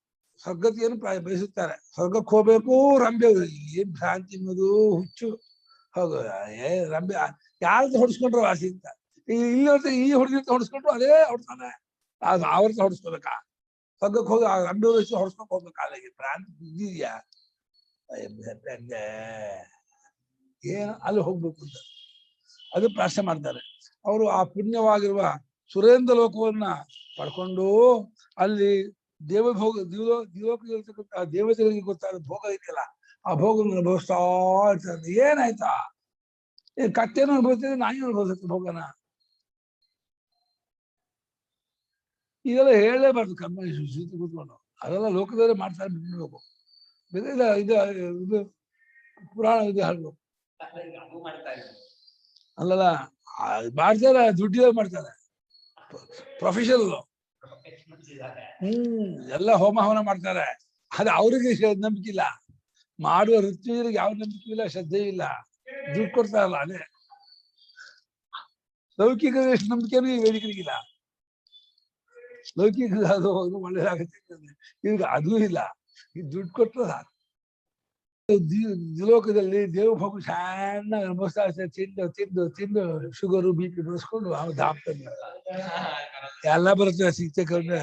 Speaker 2: ಸ್ವರ್ಗತಿಯನ್ನು ಬಯಸುತ್ತಾರೆ. ಸ್ವರ್ಗಕ್ಕೆ ಹೋಗ್ಬೇಕು ರಂಬೆ. ಏನ್ ಭ್ರಾಂತಿ ಅನ್ನೋದು, ಹುಚ್ಚು. ಹೌದು, ರಂಬೆ ಯಾರ್ದು ಹೊಡ್ಸ್ಕೊಂಡ್ರು ವಾಸಿ ಅಂತ. ಈ ಹುಡುಗಿ ಹೊಡ್ಸ್ಕೊಂಡ್ರು ಅದೇ ಹೊಡ್ತಾನೆ, ಅದು ಆವರ್ತ ಹೊಡ್ಸ್ಕೋಬೇಕಾ? ಸ್ವರ್ಗಕ್ಕೆ ಹೋಗಿ ರಂಬೆ ಹೊಡ್ಸ್ಕೊಂಡ್ ಹೋಗ್ಬೇಕಾ? ಭ್ರಾಂತಿ ಬುದ್ಧಿದ್ಯಾ? ಏನು ಅಲ್ಲಿ ಹೋಗ್ಬೇಕು ಅಂತ ಅದು ಪ್ರಾರ್ಥನೆ ಮಾಡ್ತಾರೆ. ಅವರು ಆ ಪುಣ್ಯವಾಗಿರುವ ಸುರೇಂದ್ರ ಲೋಕವನ್ನ ಪಡ್ಕೊಂಡು ಅಲ್ಲಿ ದೇವಭೋಗ ದಿವಲೋಕದಲ್ಲಿರ್ತಕ್ಕಂಥ ದೇವತೆಗಳಿಗೆ ಗೊತ್ತಾದ ಭೋಗ ಇದೆಯಲ್ಲ, ಆ ಭೋಗವನ್ನು ಅನುಭವಿಸ್ತಾ ಇರ್ತಾರೆ. ಏನಾಯ್ತಾ? ಕಟ್ಟೆನೂ ಅನುಭವಿಸ್ತಾರೆ, ನಾಯಿ ಅನುಭವಿಸುತ್ತೆ ಭೋಗನ. ಇದೆಲ್ಲ ಹೇಳಲೇಬಾರ್ದು ಕರ್ಮ ಸೂಚಿ ಕೂತ್ಕೊಂಡು. ಅದೆಲ್ಲ ಲೋಕದಲ್ಲೇ ಮಾಡ್ತಾರೆ, ಬಿಡ್ಬೇಕು. ಇದು ಪುರಾಣ ಇದು ಹೇಳ್ಬೇಕು. ಅಲ್ಲಲ್ಲ, ಮಾಡ್ತಾರೆ, ದುಡ್ಡಿಗೆ ಮಾಡ್ತಾರೆ, ಪ್ರೊಫೆಷನಲ್. ಎಲ್ಲ ಹೋಮ ಹವನ ಮಾಡ್ತಾರೆ. ಅದು ಅವ್ರಿಗೆ ನಂಬಿಕೆ ಇಲ್ಲ, ಮಾಡುವ ಋತ್ವಿಜರಿಗೆ ಯಾವ ನಂಬಿಕೆ ಇಲ್ಲ, ಶ್ರದ್ಧೆ ಇಲ್ಲ, ದುಡ್ಡು ಕೊಡ್ತಾರಲ್ಲ ಅದೇ. ಲೌಕಿಕ ಎಷ್ಟು ನಂಬಿಕೆನೂ ಈ ವೇದಿಕರಿಗಿಲ್ಲ. ಲೌಕಿಕ ಅದು ಒಳ್ಳೇದಾಗುತ್ತೆ, ಈಗ ಅದೂ ಇಲ್ಲ. ಈ ದುಡ್ಡು ಕೊಟ್ಟರೆ ಸಾಕು. ಲೋಕದಲ್ಲಿ ದೇವಭೋಗ ಸಣ್ಣ ಅನುಭವಿಸ್ತಾ ತಿಂದು ತಿಂದು ತಿಂದು ಶುಗರು ಬಿ ಪಿ ಬೆಳೆಸ್ಕೊಂಡು ಎಲ್ಲ ಬರುತ್ತೆ. ಸಿಕ್ತೆ ಕಂಡ್ರೆ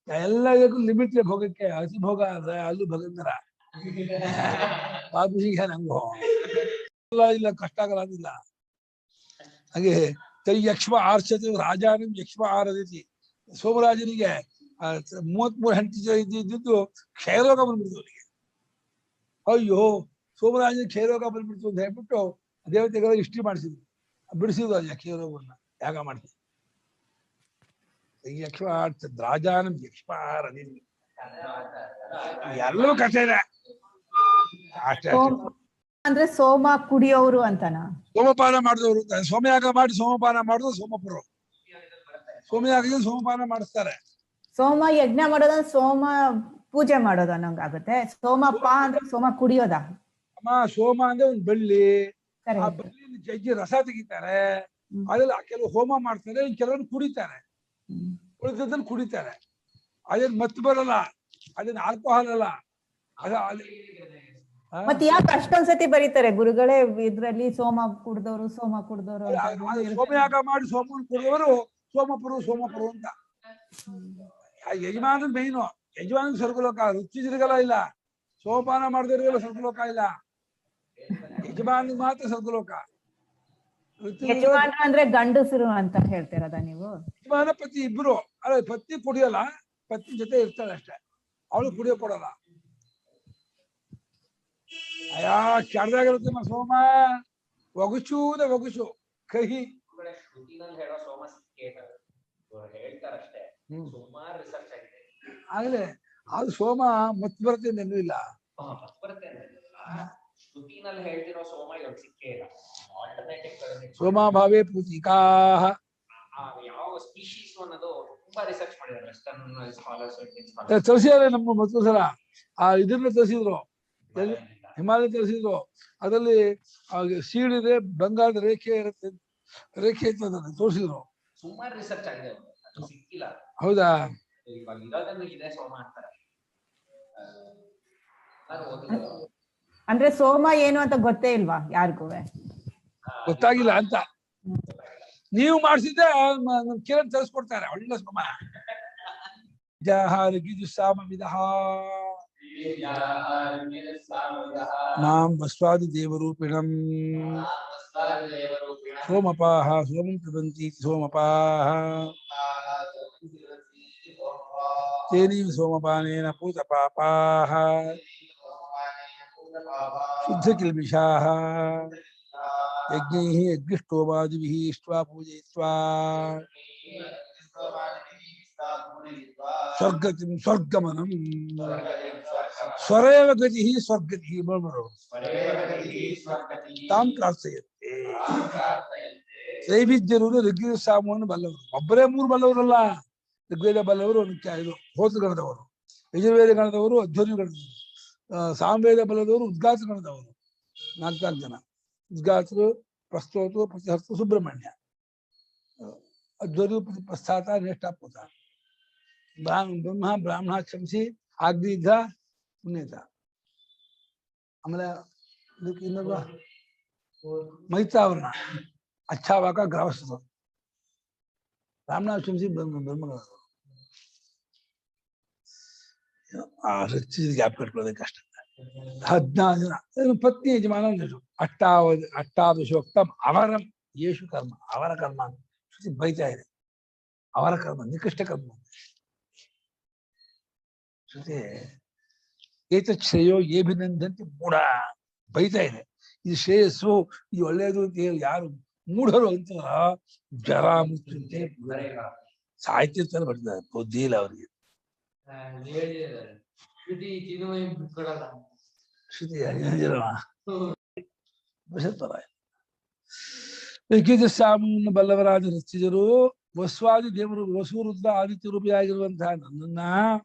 Speaker 2: ಎಲ್ಲದಕ್ಕೂ ಲಿಮಿಟ್ ಭೋಗಕ್ಕೆ. ಅತಿ ಭೋಗ ಅಂದ್ರೆ ಅಲ್ಲೂ ಭಗಂತರ ಪಾಪಿಸಿಗೆ ನಂಗು ಇಲ್ಲ, ಕಷ್ಟ ಆಗಲ್ಲ. ಹಾಗೆ ತೈ ಯಕ್ಷ್ಮ ಆರ್ಚತೆ ರಾಜಾನ ಯಕ್ಷ್ಮ ಆರದೈತಿ. ಸೋಮರಾಜನಿಗೆ 33 ಹೆಂಡತಿ ಇದ್ದಿದ್ದು ಕ್ಷಯರೋಗ ಬಂದ್ಬಿಡ್ತು ಅವನಿಗೆ. ಅಯ್ಯೋ, ಸೋಮರಾಜನ ಕ್ಷಯರೋಗ ಬಂದ್ಬಿಡ್ತು ಅಂತ ಹೇಳ್ಬಿಟ್ಟು ದೇವತೆಗಳ ಇಷ್ಟಿ ಮಾಡಿಸಿದ್ರು, ಬಿಡಿಸಿದ್ರು ಅದ ಕ್ಷಯರೋಗವನ್ನ. ಯಾಗ ಮಾಡ್ತೀವಿ ಯಕ್ಷ್ಮ ರಾಜಾನ ಯಕ್ಷ್ಮ ಆರದಿನಿ. ಎಲ್ಲವೂ ಕಥೆ ಇದೆ ಅಷ್ಟೇ.
Speaker 3: ಅಂದ್ರೆ ಸೋಮ ಕುಡಿಯೋರು ಅಂತನಾ?
Speaker 2: ಸೋಮಪಾನ ಮಾಡಿದವರು, ಸೋಮಯಾಗ ಮಾಡಿ ಸೋಮಪಾನ ಮಾಡಿದ್ರು ಸೋಮಪುರು. ಸೋಮಯಾಗದಿಂದ ಸೋಮಪಾನ ಮಾಡಿಸ್ತಾರೆ.
Speaker 3: ಸೋಮ ಯಜ್ಞ ಮಾಡೋದ, ಸೋಮ ಪೂಜೆ ಮಾಡೋದ ಅನ್ನಂಗಾಗುತ್ತೆ. ಸೋಮಪ್ಪ ಅಂದ್ರೆ ಸೋಮ ಕುಡಿಯೋದ?
Speaker 2: ಅಮ್ಮ, ಸೋಮ ಅಂದ್ರೆ ಒಂದು ಬಳ್ಳಿ, ಆ ಬಳ್ಳಿಯಲ್ಲಿ ಜಜ್ಜಿ ರಸ ತೆಗಿತಾರೆ. ಅದ್ರಲ್ಲಿ ಕೆಲವು ಹೋಮ ಮಾಡ್ತಾರೆ, ಕೆಲವರು ಕುಡಿತಾರೆ. ಉಳಿದದನ್ನು ಕುಡಿತಾರೆ. ಅದೇನ್ ಮತ್ತೆ ಬರಲ್ಲ, ಅದೇನ್ ಆಲ್ಕೋಹಾಲ್ ಅಲ್ಲ.
Speaker 3: ಮತ್ತೆ ಯಾಕೆ ಅಷ್ಟೊಂದ್ಸತಿ ಬರೀತಾರೆ ಗುರುಗಳೇ ಇದ್ರಲ್ಲಿ? ಸೋಮ ಕುಡ್ದವ್ರು
Speaker 2: ಸೋಮಯಾಗ ಮಾಡಿ ಸೋಮನ್ ಕುಡಿದವರು ಸೋಮಪುರು ಅಂತ. ಯಜಮಾನ ಮೇಯ್ನು. ಯಜಮಾನ ಸ್ವರ್ಗಲೋಕ, ರುಚಿಜರಿಗೆಲ್ಲ ಇಲ್ಲ. ಸೋಮಪಾನ ಮಾಡಿದವರಿಗೆಲ್ಲ ಸ್ವರ್ಗಲೋಕ ಇಲ್ಲ, ಯಜಮಾನ ಮಾತ್ರ ಸ್ವರ್ಗಲೋಕ.
Speaker 3: ಅಂದ್ರೆ ಗಂಡಸರು ಅಂತ ಹೇಳ್ತಿರೋದ ನೀವು?
Speaker 2: ಯಜಮಾನ ಪತಿ ಇಬ್ರು. ಅಲ್ಲ, ಪತ್ನಿ ಕುಡಿಯಲ್ಲ, ಪತ್ನಿ ಜೊತೆ ಇರ್ತಾಳೆ ಅಷ್ಟೇ, ಅವಳು ಕುಡಿಯೋ ಕೊಡಲ್ಲ. ಅಯ್ಯಾ, ಕೆಡ್ದಾಗಿರುತ್ತೆ ಸೋಮ. ಒಗಚು ಕಹಿ. ಆಗಲೇ ಅದು ಸೋಮ ಮತ್ ಬರುತ್ತೆ ಎಂದು ಇಲ್ಲ. ಸೋಮ ಭಾವೇ ಪೂತಿಕಾ. ತರಿಸಿದ್ದಾರೆ ನಮ್ಮ ಮತ್ತು ಸಲ ಇದನ್ನ ತರಿಸಿದ್ರು, ಹಿಮಾಲಯ ತರಿಸಿದ್ರು. ಅದರಲ್ಲಿ ಸೀಳಿದೆ, ಬಂಗಾರದ ರೇಖೆ ಇರುತ್ತೆ, ರೇಖೆ ಇರ್ತದೆ, ತೋರಿಸಿದ್ರು.
Speaker 1: ಸುಮಾರು ರಿಸರ್ಚ್ ಆಗಿದೆ, ಸಿಕ್ಕಿಲ್ಲ.
Speaker 2: ಹೌದಾ?
Speaker 3: ಅಂದ್ರೆ ಸೋಮ ಏನು ಅಂತ ಗೊತ್ತೇ ಇಲ್ವಾ ಯಾರಿಗೂ?
Speaker 2: ಗೊತ್ತಾಗಿಲ್ಲ ಅಂತ. ನೀವು ಮಾಡಿಸಿದ್ದೆ ಕಿರಣ್ ತರಿಸ್ಕೊಡ್ತಾರೆ, ಒಳ್ಳೆ ಸೋಮ. ನಾಂ ವಸ್ವಾದಿ ದೇವರೂಪಿಣಂ ಸೋಮಪಾಹ ಸೋಮಂ ಪಿಬಂತಿ ಸೋಮಪಾಹ ತೇನೈವ ಸೋಮಪಾನೇನ ಪೂತಪಾಪಾಃ ಶುದ್ಧಕಿಲ್ಬಿಷಾಃ ಯಜ್ಞೈಃ ಯಜ್ಞಷ್ಟೋಮಾದಿಭಿಃ ಇಷ್ಟ್ವಾ ಪೂಜಯಿತ್ವಾ ಸ್ವರ್ಗತಿಂ ಸ್ವರ್ಗಮನಂ ಸ್ವರೇವ ಗತಿ ಸ್ವರ್ಗತಿ ತಾಂ ಪ್ರಾರ್ಥಯಂತೆ. ತ್ರೈವಿದ್ಯರು ಋಗ್ವೇದ ಸಾಮವನ್ನು ಬಲ್ಲವರು. ಒಬ್ಬರೇ ಮೂರು ಬಲ್ಲವರಲ್ಲ. ಋಗ್ವೇದ ಬಲ್ಲವರು ಇದು ಹೋತೃ ಗಣದವರು, ಯಜುರ್ವೇದ ಗಣದವರು ಅಧ್ವರ್ಯ ಗಣದವರು, ಸಾಮವೇದ ಬಲ್ಲದವರು ಉದ್ಗಾತ ಗಣದವರು 4 ಜನ. ಉದ್ಗಾತರು, ಪ್ರಸ್ತೋತರು, ಪ್ರತಿಹರ್ತರು, ಸುಬ್ರಹ್ಮಣ್ಯ, ಅಧ್ವರ್ಯು, ಪ್ರಸ್ಥಾತ, ನೇಷ್ಠಾಪೂತ, ಬ್ರಹ್ಮ, ಬ್ರಾಹ್ಮಣ, ಕ್ಷಮಿಸಿ, ಆಗ್ನೇಯ, ಪುಣ್ಯತ. ಆಮೇಲೆ ಇದಕ್ಕೆ ಇನ್ನೊಬ್ಬ ಮೈತ್ರಾವರಣ, ಅಚ್ಛಾವಾಕ, ಗ್ರಾವಸ್ತು, ಬ್ರಾಹ್ಮಣ, ಕ್ಷಮಿಸಿ, ಬ್ರಹ್ಮಗಳು. ಆ ವೃತ್ತಿ ಗ್ಯಾಪ್ ಕಟ್ಕೊಳ್ಳೋದಕ್ಕೆ ಕಷ್ಟ. 14 ಜನ ಪತ್ನಿ ಯಜಮಾನ. ಅಷ್ಟಾದಶೋಕ್ತಂ ಅವರಂ ಯೇಷು ಕರ್ಮ. ಅವರ ಕರ್ಮ ಶ್ರುತಿ ಬೈತಾ ಇದೆ. ಅವರ ಕರ್ಮ ನಿಕೃಷ್ಟ ಕರ್ಮ. ಶ್ರುತಿ ಏತತ್ ಶ್ರೇಯೋ ಏಭಿನಂದಂತೆ ಮೂಢ ಬೈತಾ ಇದೆ. ಇದು ಶ್ರೇಯಸ್ಸು, ಇದು ಒಳ್ಳೆಯದು ಅಂತ ಹೇಳಿ ಯಾರು ಮೂಢರು ಅಂತ ಜರ ಮುಚ್ಚುಂತೆ ಸಾಹಿತ್ಯ ಬರ್ತಾರೆ. ಬುದ್ಧಿ ಇಲ್ಲ ಅವರಿಗೆ. ಶ್ರುತಿ ಸಾಮವನ್ನು ಬಲ್ಲವರಾದ ರಚಿಜರು ವಸ್ವಾದಿ ದೇವರು, ವಸುರುದ್ಧ ಆದಿತ್ಯ ರೂಪಿಯಾಗಿರುವಂತಹ ನನ್ನನ್ನ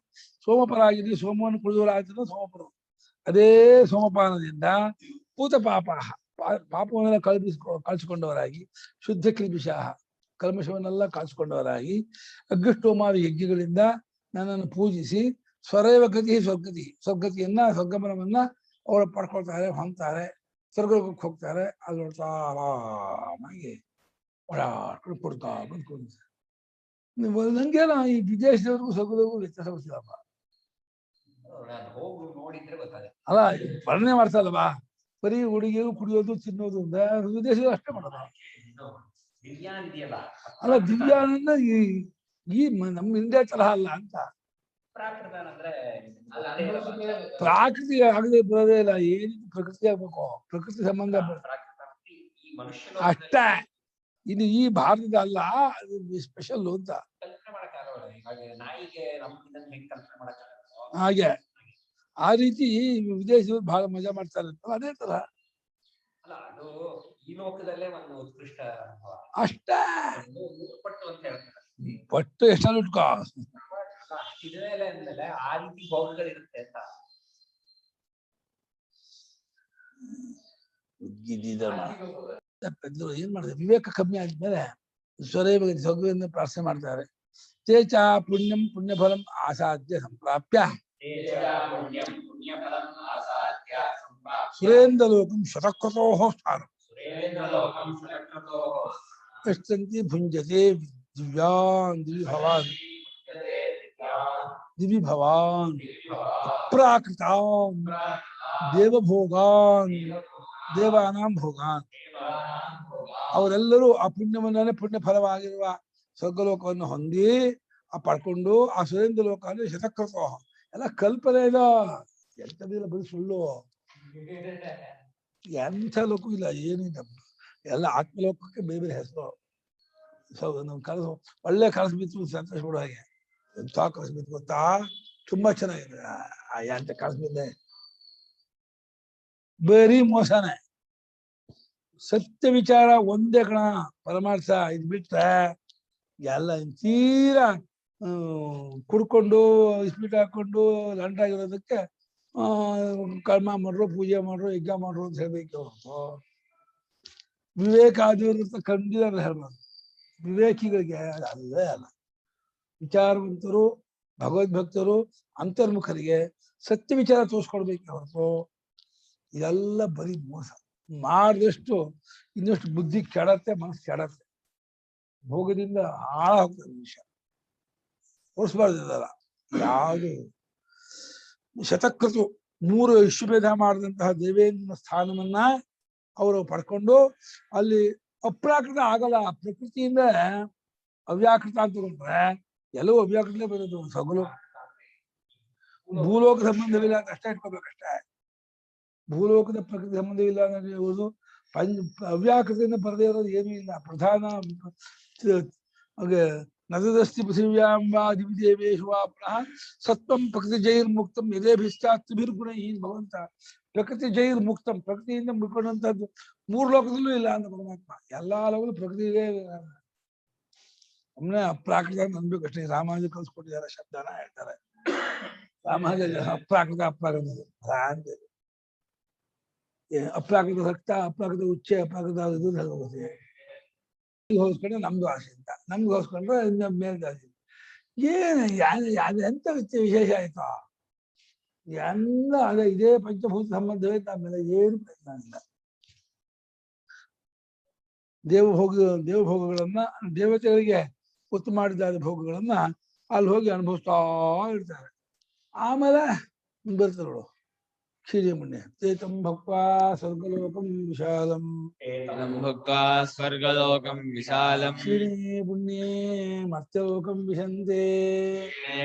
Speaker 2: ಸೋಮಪರಾಗಿರಿ, ಸೋಮವನ್ನು ಕುಡಿದವರಾಗಿದ್ದ ಸೋಮಪರು. ಅದೇ ಸೋಮಪಾನದಿಂದ ಪೂತ ಪಾಪವನ್ನೆಲ್ಲ ಕಳಿಸಿಕೊಂಡವರಾಗಿ, ಶುದ್ಧ ಕ್ರಿಮಿಶಾಹ ಕಲ್ಮಶವನ್ನೆಲ್ಲ ಕಳಿಸಿಕೊಂಡವರಾಗಿ, ಅಗ್ರಷ್ಟೋಮಾದಿ ಯಜ್ಞಗಳಿಂದ ನನ್ನನ್ನು ಪೂಜಿಸಿ, ಸ್ವರೇವ ಗತಿ ಸ್ವರ್ಗತಿ, ಸ್ವರ್ಗತಿಯನ್ನ ಸ್ವರ್ಗಮನವನ್ನ ಅವರು ಪಡ್ಕೊಳ್ತಾರೆ, ಹೊಂದ್ತಾರೆ, ಸ್ವರ್ಗಕ್ಕೆ ಹೋಗ್ತಾರೆ. ಅಲ್ಲಿ ನೋಡ್ತಾ ಆರಾಮಾಗಿ ಓಡಾಡ್ಕೊಂಡು ಕೊಡ್ತಾ ಬಂದ್ಕೊಂಡು ನಂಗೇನ ಈ ವಿದೇಶದವ್ರಿಗೂ ಸ್ವರ್ಗದವ್ರಿಗೂ ವ್ಯತ್ಯಾಸ ಗೊತ್ತಿಲ್ಲಪ್ಪ. ಅಲ್ಲ ವರ್ಣನೆ ಮಾಡ್ತಲ್ವಾ, ಬರೀ ಹುಡುಗಿಯರು ಕುಡಿಯೋದು ತಿನ್ನೋದು ಅಂತ ವಿದೇಶದಲ್ಲಿ ಅಷ್ಟೇ ಮಾಡೋದು. ಅಲ್ಲ ದಿವ್ಯಾನಂದ ಈ ನಮ್ಮ ಇಂಡಿಯಾ ತರಹ ಅಲ್ಲ ಅಂತ. ಪ್ರಾಕೃತಿ ಆಗದೆ ಬರೋದೇ ಇಲ್ಲ. ಏನಿದು ಪ್ರಕೃತಿ ಆಗ್ಬೇಕು, ಪ್ರಕೃತಿ ಸಂಬಂಧ ಅಷ್ಟೇ. ಇದು ಈ ಭಾರತದ ಅಲ್ಲ, ಅದು ಸ್ಪೆಷಲ್ ಅಂತ. ಹಾಗೆ ಆ ರೀತಿ ವಿದೇಶದವ್ರು ಬಹಳ ಮಜಾ ಮಾಡ್ತಾರೆ ಅಂತ ಅದೇ ತರ
Speaker 1: ಅದು ಈ ಲೋಕದಲ್ಲೇ ಒಂದು ಉತ್ಕೃಷ್ಟ
Speaker 2: ಅಷ್ಟೇ. ಪಟ್ಟು ಎಷ್ಟಲ್ಲಿ ಇಟ್ಕೋ
Speaker 1: ಅಂದ್ಮೇಲೆ ಆ ರೀತಿ ಭೋಗಗಳಿರುತ್ತೆ ಅಂತ
Speaker 2: ಏನ್ ಮಾಡಿದೆ, ವಿವೇಕ ಕಮ್ಮಿ ಆದ್ಮೇಲೆ ಸ್ವರೇವ ಸ್ವರ್ಗದಿಂದ ಪ್ರಾರ್ಥನೆ ಮಾಡ್ತಾರೆ. ತೇಚ ಪುಣ್ಯಂ ಪುಣ್ಯಫಲಂ ಆಸಾದ್ಯ ಸಂಪ್ರಾಪ್ಯ ಸುರೇಂದ್ರ ಲೋಕಂ ಶತಕ್ರತೋ ಸ್ಥಾನಂ ಯಶ್ಚಂತಿ ಭುಂಜತೆ ದಿವ್ಯಾನ್ ದಿವಿ ಭವಾನ್ ಅಪ್ರಾಕೃತಾನ್ ದೇವಭೋಗಾನ್ ದೇವಾನಾಂ ಭೋಗಾನ್. ಅವರೆಲ್ಲರೂ ಆ ಪುಣ್ಯವನ್ನೇ ಪುಣ್ಯ ಫಲವಾಗಿರುವ ಸ್ವರ್ಗಲೋಕವನ್ನು ಹೊಂದಿ ಆ ಪಡ್ಕೊಂಡು ಆ ಸುರೇಂದ್ರ ಲೋಕ ಅಂದ್ರೆ ಶತಕೃತ ಎಲ್ಲ ಕಲ್ಪನೆ ಇಲ್ಲ, ಎಂಥದಿಲ್ಲ, ಬರೀ ಸುಳ್ಳು. ಎಂಥ ಲೋಕ ಇಲ್ಲ, ಏನಿಲ್ಲ, ಎಲ್ಲ ಆತ್ಮಲೋಕಕ್ಕೆ ಬೇರೆ ಬೇರೆ ಹೆಸರು. ನಮ್ ಕನಸು ಒಳ್ಳೆ ಕನಸು ಬಿತ್ತು ಸಂತೋಷ ಬಿಡೋ ಹಾಗೆ. ಎಂಥ ಕನಸು ಬಿತ್ತು ಗೊತ್ತಾ, ತುಂಬಾ ಚೆನ್ನಾಗಿದೆ. ಎಂತ ಕನಸು ಬಿದ್ದೆ, ಬರೀ ಮೋಸನೆ. ಸತ್ಯ ವಿಚಾರ ಒಂದೇ ಕಣ ಪರಮಾರ್ಥ. ಇದು ಬಿಟ್ರೆ ಎಲ್ಲ ತೀರಾ ಕುಡ್ಕೊಂಡು ಇಸ್ಪೀಟ್ ಹಾಕೊಂಡು ಲಂಟಾಗಿರೋದಕ್ಕೆ ಕರ್ಮ ಮಾಡ್ರು, ಪೂಜೆ ಮಾಡ್ರು, ಯಜ್ಞ ಮಾಡ್ರು ಅಂತ ಹೇಳ್ಬೇಕು. ವಿವೇಕ ಆದಿವೃತ್ತ ಖಂಡಿತ ಹೇಳ್ಬಾರ್ದು. ವಿವೇಕಿಗಳಿಗೆ ಅಲ್ಲೇ ಅಲ್ಲ. ವಿಚಾರವಂತರು, ಭಗವದ್ಭಕ್ತರು, ಅಂತರ್ಮುಖರಿಗೆ ಸತ್ಯ ವಿಚಾರ ತೋರಿಸ್ಕೊಡ್ಬೇಕು ಹೊರತು ಇದೆಲ್ಲ ಬರೀ ಮೋಸ. ಮಾಡಿದಷ್ಟು ಇನ್ನಷ್ಟು ಬುದ್ಧಿ ಕೆಡತ್ತೆ, ಮನಸ್ಸು ಕೆಡತ್ತೆ, ಭೋಗದಿಂದ ಹಾಳಾಗ್ತದೆ ವಿಷಯ. ತೋರಿಸ್ಬಾರ್ದಿಲ್ಲ ಯಾವುದು. ಶತಕೃತು 3 ವಿಶ್ವಭೇದ ಮಾಡಿದಂತಹ ದೇವೇಂದ್ರ ಸ್ಥಾನವನ್ನ ಅವರು ಪಡ್ಕೊಂಡು ಅಲ್ಲಿ ಅಪ್ರಾಕೃತ ಆಗಲ್ಲ. ಪ್ರಕೃತಿಯಿಂದ ಅವ್ಯಾಕೃತ ಅಂತ ತಗೊಂಡ್ರೆ ಎಲ್ಲವೂ ಅವ್ಯಾಕೃತಲೇ ಬರೋದು. ಸಗಲು ಭೂಲೋಕ ಸಂಬಂಧವಿಲ್ಲ ಅಂತ ಅಷ್ಟೇ ಇಟ್ಕೋಬೇಕಷ್ಟೇ. ಭೂಲೋಕದ ಪ್ರಕೃತಿ ಸಂಬಂಧವಿಲ್ಲ ಅನ್ನೋದು ಇರುವುದು. ಅವ್ಯಾಕೃತಿಯಿಂದ ಬರದೇ ಇರೋದು ಏನೂ ಇಲ್ಲ. ಪ್ರಧಾನ ಹಾಗೆ ನದಸ್ತಿ ಪೃಥಿವ್ಯಾಂ ವಾ ದಿವಿದೇವೇಶು ವಾ ಪುನಃ ಸತ್ವಂ ಪ್ರಕೃತಿ ಜೈರ್ಮುಕ್ತಂ ಯದೇಭಿಶ್ಚಾತ್ಭಿರ್ಗುಣೈ ಭಗವಂತ ಪ್ರಕೃತಿ ಜೈರ್ಮುಕ್ತಂ ಪ್ರಕೃತಿಯಿಂದ ಮುಳ್ಕೊಂಡಂತದ್ದು ಮೂರು ಲೋಕದಲ್ಲೂ ಇಲ್ಲ ಅಂತ ಪರಮಾತ್ಮ ಎಲ್ಲಾ ಲೋಕದಲ್ಲೂ ಪ್ರಕೃತಿಗೆ ಸುಮ್ಮನೆ ಅಪ್ರಾಕೃತ ಅನ್ಬೇಕು ಅಷ್ಟೇ. ರಾಮಾನುಜ ಕಲ್ಸ್ಕೊಟ್ಟಿದ್ದಾರೆ ಶಬ್ದನ ಹೇಳ್ತಾರೆ. ರಾಮಾನುಜ ಅಪ್ರಾಕೃತ ಭ್ರಾಂತಿ. ಅಪ್ರಾಕೃತ ರಕ್ತ, ಅಪ್ರಾಕೃತ ಉಚ್ಚೆ, ಅಪ್ರಾಕೃತ ಇದು ಹೋಗುತ್ತೆ. ಹೋಸ್ಕೊಂಡ್ರೆ ನಮ್ದು ಆಸೆ ಅಂತ, ನಮ್ಗೆ ಹೋಸ್ಕೊಂಡ್ರೆ ಇನ್ನ ಮೇಲ್ದ ಆಸೆ. ಎಂತ ವಿಶೇಷ ಆಯ್ತಾ? ಎಲ್ಲ ಅದೇ ಇದೇ ಪಂಚಭೂತ ಸಂಬಂಧವೇ ಆಮೇಲೆ ಏನು ಪ್ರಯತ್ನ ಇಲ್ಲ. ದೇವಭೋಗಗಳನ್ನ ದೇವತೆಗಳಿಗೆ ಗೊತ್ತು ಮಾಡಿದ ಭೋಗಗಳನ್ನ ಅಲ್ಲಿ ಹೋಗಿ ಅನುಭವಿಸ್ತಾ ಇರ್ತಾರೆ. ಆಮೇಲೆ ಬರ್ತಾರೆ ನೋಡು ಕ್ಷೀರಿ ಮುನ್ನೆ ಚೇತಂ ಭಕ್ವಾ ಸ್ವರ್ಗಲೋಕಂ ವಿಶಾಲಂ
Speaker 4: ಸ್ವರ್ಗಲೋಕಂ ವಿಶಾಲಂ
Speaker 2: ಕ್ಷೀಣೇ ಪುಣ್ಯೇ ಮರ್ತ್ಯಲೋಕಂ ವಿಶಂತೆ.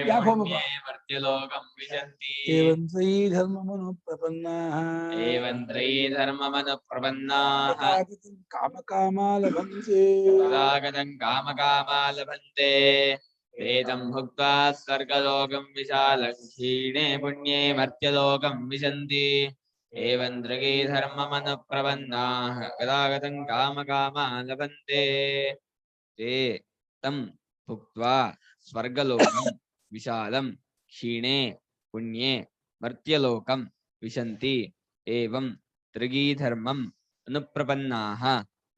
Speaker 2: ಯಾಕೆ ಹೋಗ್ಬೇಕು?
Speaker 4: ಮರ್ತ್ಯಲೋಕಂ ವಿಶಂತಿ
Speaker 2: ಏವಂ ತ್ರಯೀ ಧರ್ಮಮನು ಪ್ರಪನ್ನಾಃ ಕಾಮಕಾಮಾ ಲಭಂತೆ
Speaker 4: ತದಾಗತಂ ಕಾಮಕಾಮಾ ಲಭಂತೆ. ಏತಂ ಭುಕ್ತ್ವಾ ಸ್ವರ್ಗಲೋಕಂ ವಿಶಾಲಂ ಕ್ಷೀಣೇ ಪುಣ್ಯೇ ಮರ್ತ್ಯಲೋಕಂ ವಿಶಂತಿ. ಏವಂ ತ್ರಯೀ ಧರ್ಮಮನುಪ್ರಪನ್ನಾಃ ತದಾಗತಂ ಕಾಮಕಾಮಾ ಲಭಂತೆ. ತೇ ತಂ ಭುಕ್ತ್ವಾ ಸ್ವರ್ಗಲೋಕಂ ವಿಶಾಲಂ ಕ್ಷೀಣೇ ಪುಣ್ಯೇ ಮರ್ತ್ಯಲೋಕಂ ವಿಶಂತಿ. ಏವಂ ತ್ರಿಗೀ ಧರ್ಮಂ ಅನುಪ್ರಪನ್ನಾಃ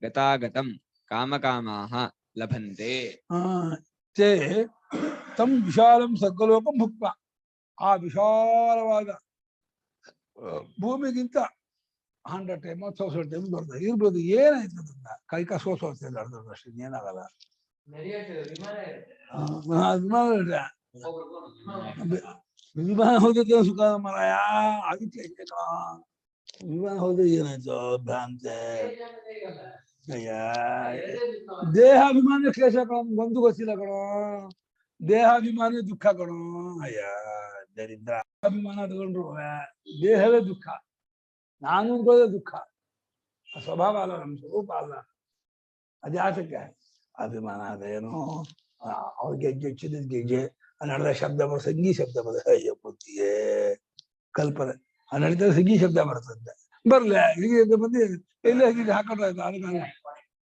Speaker 4: ಗತಾಗತಂ ಕಾಮಕಾಮಾಃ ಲಭಂತೆ.
Speaker 2: ತೇ ತಂ ವಿಶಾಲಂ ಸ್ವರ್ಗಲೋಕಂ ಭುಕ್ತ. ಆ ವಿಶಾಲವಾದ ಭೂಮಿಗಿಂತ 100 ಟೈಮ್ 1000 ಟೈಮ್ ದೊಡ್ಡ ಇರ್ಬೋದು. ಏನಾಯ್ತು ಅದನ್ನ ಕೈಕ ಸೋಸೋಗ್ತಿಲ್ಲ ಅಷ್ಟೇ, ಏನಾಗಲ್ಲ. ವಿಮಾನ ಹೋದ ಸುಖ ಮರಾಯ ಅದಕ್ಕೆ ವಿಮಾನ ಹೋದ್ರೆ ಏನಾಯ್ತು ಭ್ರಾಂತೆ. ದೇಹಾಭಿಮಾನ ಕ್ಲೇಶ ಕಣ, ಒಂದು ಗೊತ್ತಿಲ್ಲ ಕಣೋ. ದೇಹಾಭಿಮಾನ ದುಃಖ ಕಣೋ. ದರಿದ್ರ ಅಭಿಮಾನ ತಗೊಂಡ್ರು ದೇಹವೇ ದುಃಖ, ನಾನು ಅನ್ಕೋದೇ ದುಃಖ. ಸ್ವಭಾವ ಅಲ್ಲ, ನಮ್ಮ ಸ್ವರೂಪ ಅಲ್ಲ. ಅದ್ಯಾತಕ್ಕೆ ಅಭಿಮಾನ ಅದೇನೋ ಅವ್ರ ಗೆಜ್ಜೆ ಚಿನ್ನದ ಗೆಜ್ಜೆ ನಡೆದ ಶಬ್ದ ಬರ ಸಂಗೀ ಶಬ್ದ ಬರ ಅಯ್ಯೋ ಬುದ್ಧಿಗೆ ಕಲ್ಪನೆ ನಡೆದ ಸಂಗೀ ಶಬ್ದ ಬರ್ತಂತೆ. ಬರ್ಲ ಹೀಗೆ ಬಂದು ಎಲ್ಲ ಹೀಗೆ ಹಾಕೊಂಡ್ರಾಯ್ತು.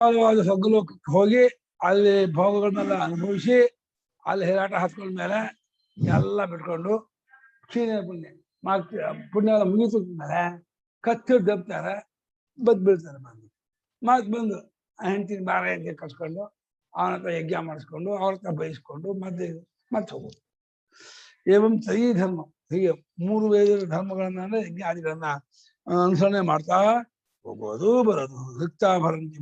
Speaker 2: ಅದಕ್ಕೆ ಸ್ವರ್ಗಲೋಕಕ್ಕೆ ಹೋಗಿ ಅಲ್ಲಿ ಭೋಗಗಳನ್ನೆಲ್ಲ ಅನುಭವಿಸಿ ಅಲ್ಲಿ ಹೇರಾಟ ಹತ್ಕೊಂಡ್ಮೇಲೆ ಎಲ್ಲ ಬಿಟ್ಕೊಂಡು ಕ್ಷೀಣ ಪುಣ್ಯ ಪುಣ್ಯ ಎಲ್ಲ ಮುಗಿಸ್ಮೇಲೆ ಕತ್ತಿ ದಬ್ತಾರೆ, ಬೀಳ್ತಾರೆ. ಬಂದು ಹೆಂಡತಿನ ಬಾರ ಹೆಂಗೆ ಕರ್ಸ್ಕೊಂಡು ಅವನ ಹತ್ರ ಯಜ್ಞ ಮಾಡಿಸ್ಕೊಂಡು ಅವ್ರ ಹತ್ರ ಬಯಸ್ಕೊಂಡು ಮತ್ತೆ ಹೋಗೋದು. ಏವಂ ತ್ರಯೀ ಧರ್ಮ, ಹೀಗೆ 3 ವೇದ ಧರ್ಮಗಳನ್ನ ಅಂದ್ರೆ ಯಜ್ಞಾದಿಗಳನ್ನ ಅನುಸರಣೆ ಮಾಡ್ತಾ ಹೋಗೋದು ಬರೋದು. ರಿಕ್ತ ಭರಂತಿ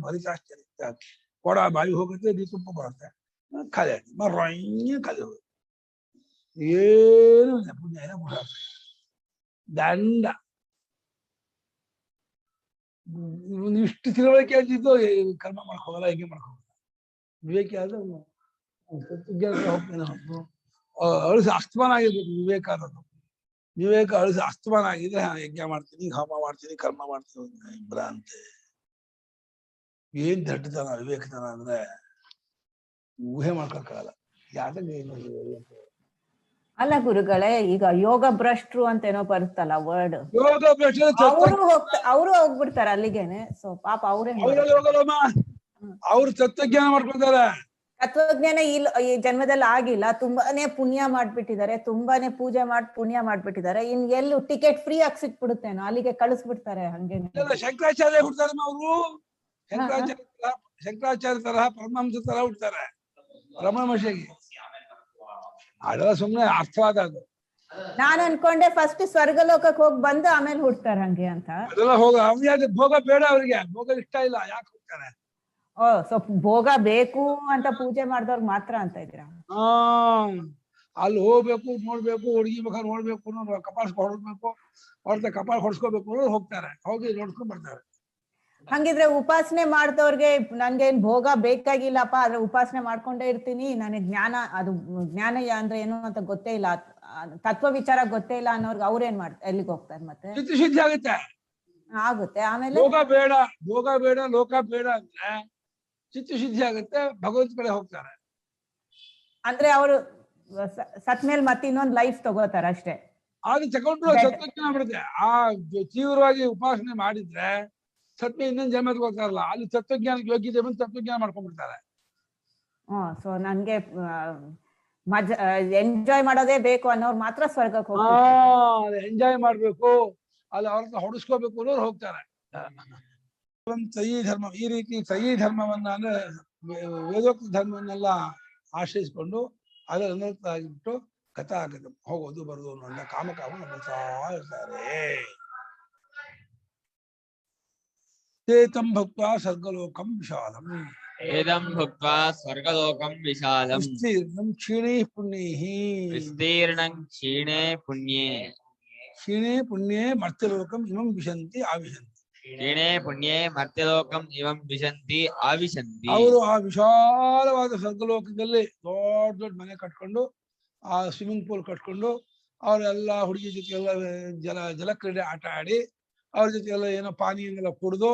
Speaker 2: ಭರಿತಾಶ್ಚರಿತ. ಕೊಡ ಬಾಯಿ ಹೋಗುತ್ತೆ, ತುಪ್ಪ ಬರುತ್ತೆ, ಖಾಲಿ ಆಗಿ ಖಾಲಿ ಹೋಗುತ್ತೆ. ಏನು ಇಲ್ಲ, ಪುಣ್ಯ ಏನೋ ಕೂಡ ದಂಡ. ಇಷ್ಟು ತಿಳುವಳಿಕೆ ಆಗಿದ್ದು ಕರ್ಮ ಮಾಡ್ಕೋಗಲ್ಲ, ಹೀಗೆ ಮಾಡ್ಕೋಗಲ್ಲ. ವಿವೇಕಿ ಆದ್ರೆ ಹೋಗ್ತೇನೆ. ಅಳಿಸಿ ಅಸ್ತಮಾನ ಆಗಿರ್ಬೇಕು ವಿವೇಕ ಅನ್ನೋದು. ವಿವೇಕ ಅಳಿಸಿ ಅಸ್ತಮಾನ ಆಗಿದ್ರೆ ಯಜ್ಞ ಮಾಡ್ತೀನಿ, ಹೋಮ ಮಾಡ್ತೀನಿ, ಕರ್ಮ ಮಾಡ್ತೀನಿ. ಭ್ರಾಂತಿ. ಏನ್ ದಡ್ಡತನ ವಿವೇಕತನ ಅಂದ್ರೆ ಊಹೆ ಮಾಡ್ಕೊಳಕ್ಕಾಗಲ್ಲ. ಯಾಕೆ
Speaker 3: ಅಲ್ಲ ಗುರುಗಳೇ, ಈಗ ಯೋಗ ಭ್ರಷ್ಟರು ಅಂತ ಏನೋ ಬರುತ್ತಲ್ಲ ವರ್ಡ್,
Speaker 2: ಯೋಗ ಭ್ರಷ್ಟ
Speaker 3: ಅವರು ಹೋಗ್ಬಿಡ್ತಾರ ಅಲ್ಲಿಗೇನೆ. ಸೊ ಪಾಪ ಅವ್ರೇ
Speaker 2: ಅವ್ರು ತತ್ವಜ್ಞಾನ ಮಾಡ್ಕೊಳ್ತಾರೆ.
Speaker 3: ತತ್ವಜ್ಞಾನ ಈ ಜನ್ಮದಲ್ಲಿ ಆಗಿಲ್ಲ, ತುಂಬಾನೇ ಪುಣ್ಯ ಮಾಡ್ಬಿಟ್ಟಿದ್ದಾರೆ, ತುಂಬಾನೇ ಪೂಜೆ ಮಾಡಿ ಪುಣ್ಯ ಮಾಡ್ಬಿಟ್ಟಿದ್ದಾರೆ. ಇನ್ ಎಲ್ಲೂ ಟಿಕೆಟ್ ಫ್ರೀ ಆಗಿ ಸಿಕ್ಬಿಡುತ್ತೇನೋ, ಅಲ್ಲಿಗೆ ಕಳಿಸ್ಬಿಡ್ತಾರೆ. ಹಂಗೇನೆ
Speaker 2: ಶಂಕರಾಚಾರ್ಯ ಹುಡ್ತಾರೆ ಅವರು. ಶಂಕರಾಚಾರ್ಯ ತರಹ ಪರಮಹಂಸ ತರ ಹುಡ್ತಾರೆ ರಮಣ ಮಹರ್ಷಿಗೆ. ಅದೆಲ್ಲ ಸುಮ್ನೆ ಅರ್ಥವಾದ ಅದು.
Speaker 3: ನಾನು ಅನ್ಕೊಂಡೆ ಫಸ್ಟ್ ಸ್ವರ್ಗಲೋಕಕ್ಕೆ ಹೋಗಿ ಬಂದು ಆಮೇಲೆ ಹುಡ್ತಾರೆ ಹಂಗೆ ಅಂತ.
Speaker 2: ಅದೆಲ್ಲ ಅವ್ನಿಗೆ ಭೋಗ ಬೇಡ, ಅವ್ರಿಗೆ ಭೋಗ ಇಷ್ಟ ಇಲ್ಲ, ಯಾಕೆ ಹೋಗ್ತಾರೆ?
Speaker 3: ಓ, ಸೊ ಭೋಗ ಬೇಕು ಅಂತ ಪೂಜೆ ಮಾಡಿದವ್ರು ಮಾತ್ರ ಅಂತ ಇದ್ದೀರಾ?
Speaker 2: ಅಲ್ಲಿ ಹೋಗ್ಬೇಕು, ನೋಡ್ಬೇಕು, ಹುಡುಗಿ ಮುಖ ನೋಡ್ಬೇಕು, ಕಪಾಳ ಹೊಡ್ಬೇಕು, ಅವ್ರ ಕಪಾಳ ಹೊಡ್ಸ್ಕೋಬೇಕು, ಹೋಗ್ತಾರೆ, ಹೋಗಿ ನೋಡ್ಕೊಂಡ್ ಬರ್ತಾರೆ.
Speaker 3: ಹಂಗಿದ್ರೆ ಉಪಾಸನೆ ಮಾಡ್ದವ್ರಿಗೆ ನನ್ಗೇನ್ ಭೋಗ ಬೇಕಾಗಿಲ್ಲಪ್ಪ, ಆದ್ರೆ ಉಪಾಸನೆ ಮಾಡ್ಕೊಂಡೇ ಇರ್ತೀನಿ, ನನಗೆ ಜ್ಞಾನ ಜ್ಞಾನ ಅಂದ್ರೆ ಏನು ಅಂತ ಗೊತ್ತೇ ಇಲ್ಲ, ತತ್ವ ವಿಚಾರ ಗೊತ್ತೇ ಇಲ್ಲ ಅನ್ನೋರ್ಗೆ ಅವ್ರೇನ್ ಮಾಡ್ತಾರೆ? ಎಲ್ಲಿಗೆ ಹೋಗ್ತಾರೆ? ಮತ್ತೆ
Speaker 2: ಚಿತ್ತಶುದ್ಧಿ ಆಗುತ್ತೆ.
Speaker 3: ಆಮೇಲೆ
Speaker 2: ಭೋಗ ಬೇಡ ಲೋಕ ಬೇಡ ಅಂದ್ರೆ ಚಿತ್ತಶುದ್ಧಿ ಆಗುತ್ತೆ, ಭಗವಂತ ಕಡೆ ಹೋಗ್ತಾರೆ.
Speaker 3: ಅಂದ್ರೆ ಅವರು ಸತ್ ಮೇಲೆ ಮತ್ತೆ ಇನ್ನೊಂದು ಲೈಫ್ ತಗೋತಾರ ಅಷ್ಟೇ.
Speaker 2: ಅದು ತಗೊಂಡ್ರು ಸತ್ವಜ್ಞಾನ ಬಿಡುತ್ತೆ. ಆ ತೀವ್ರವಾಗಿ ಉಪಾಸನೆ ಮಾಡಿದ್ರೆ ಸತ್ವ ಇನ್ನೊಂದು ಜನ್ಮ ತಗೋತಾರಲ್ಲ, ಅಲ್ಲಿ ತತ್ವಜ್ಞಾನಕ್ಕೆ ಯೋಗ್ಯತೆ ಬಂದು ತತ್ವಜ್ಞಾನ ಮಾಡ್ಕೊಂಡ್ಬಿಡ್ತಾರೆ.
Speaker 3: ಸೊ ನನ್ಗೆ ಎಂಜಾಯ್ ಮಾಡೋದೇ ಬೇಕು ಅನ್ನೋರು ಮಾತ್ರ ಸ್ವರ್ಗಕ್ಕೆ ಹೋಗ್ತಾರೆ.
Speaker 2: ಎಂಜಾಯ್ ಮಾಡ್ಬೇಕು, ಅಲ್ಲಿ ಅವ್ರನ್ನ ಹೊಡಿಸ್ಕೋಬೇಕು ಅನ್ನೋರು ಹೋಗ್ತಾರೆ. ತ್ರಯೀ ಧರ್ಮ, ಈ ರೀತಿ ತ್ರಯೀ ಧರ್ಮವನ್ನ ಅಂದ್ರೆ ವೇದೋಕ್ತ ಧರ್ಮವನ್ನೆಲ್ಲ ಆಶ್ರಯಿಸಿಕೊಂಡು ಅದರ ಅನರ್ಥವಾಗಿಬಿಟ್ಟು ಗತಾಗತ ಹೋಗೋದು ಬರೋದು ಅನ್ನೋ ಕಾಮಕಾಮ ಬರ್ತಾ ಇರ್ತಾರೆ. ಚೇತಂ ಭಕ್ತ ಸ್ವರ್ಗಲೋಕಂ ವಿಶಾಲಂ,
Speaker 4: ಏದಂ ಭುಕ್ತ್ವಾ ಸ್ವರ್ಗಲೋಕಂ ವಿಶಾಲಂ,
Speaker 2: ವಿಸ್ತೀರ್ಣಂ ಕ್ಷೀಣೇ ಪುಣ್ಯೈಃ,
Speaker 4: ವಿಸ್ತೀರ್ಣಂ ಕ್ಷೀಣೇ ಪುಣ್ಯೇ,
Speaker 2: ಕ್ಷೀಣೇ ಪುಣ್ಯೇ ಮರ್ತ್ಯಲೋಕಂ ಇಮಂ ವಿಶಂತಿ ಆವಿಶಂತಿ.
Speaker 4: ಕ್ಷೀಣೇ ಪುಣ್ಯೇ ಮರ್ತ್ಯಲೋಕಂ ಇವಂ ವಿಶಂತಿ ಆವಿಶಂತಿ.
Speaker 2: ಅವರು ಆ ವಿಶಾಲವಾದ ಸ್ವರ್ಗಲೋಕದಲ್ಲಿ ದೊಡ್ಡ ದೊಡ್ಡ ಮನೆ ಕಟ್ಕೊಂಡು, ಆ ಸ್ವಿಮ್ಮಿಂಗ್ ಪೂಲ್ ಕಟ್ಕೊಂಡು, ಅವರೆಲ್ಲ ಹುಡುಗಿ ಜೊತೆ ಎಲ್ಲ ಜಲಕ್ರೀಡೆ ಆಟ ಆಡಿ, ಅವ್ರ ಜೊತೆ ಎಲ್ಲ ಏನೋ ಪಾನೀಯನ್ನೆಲ್ಲ ಕುಡಿದು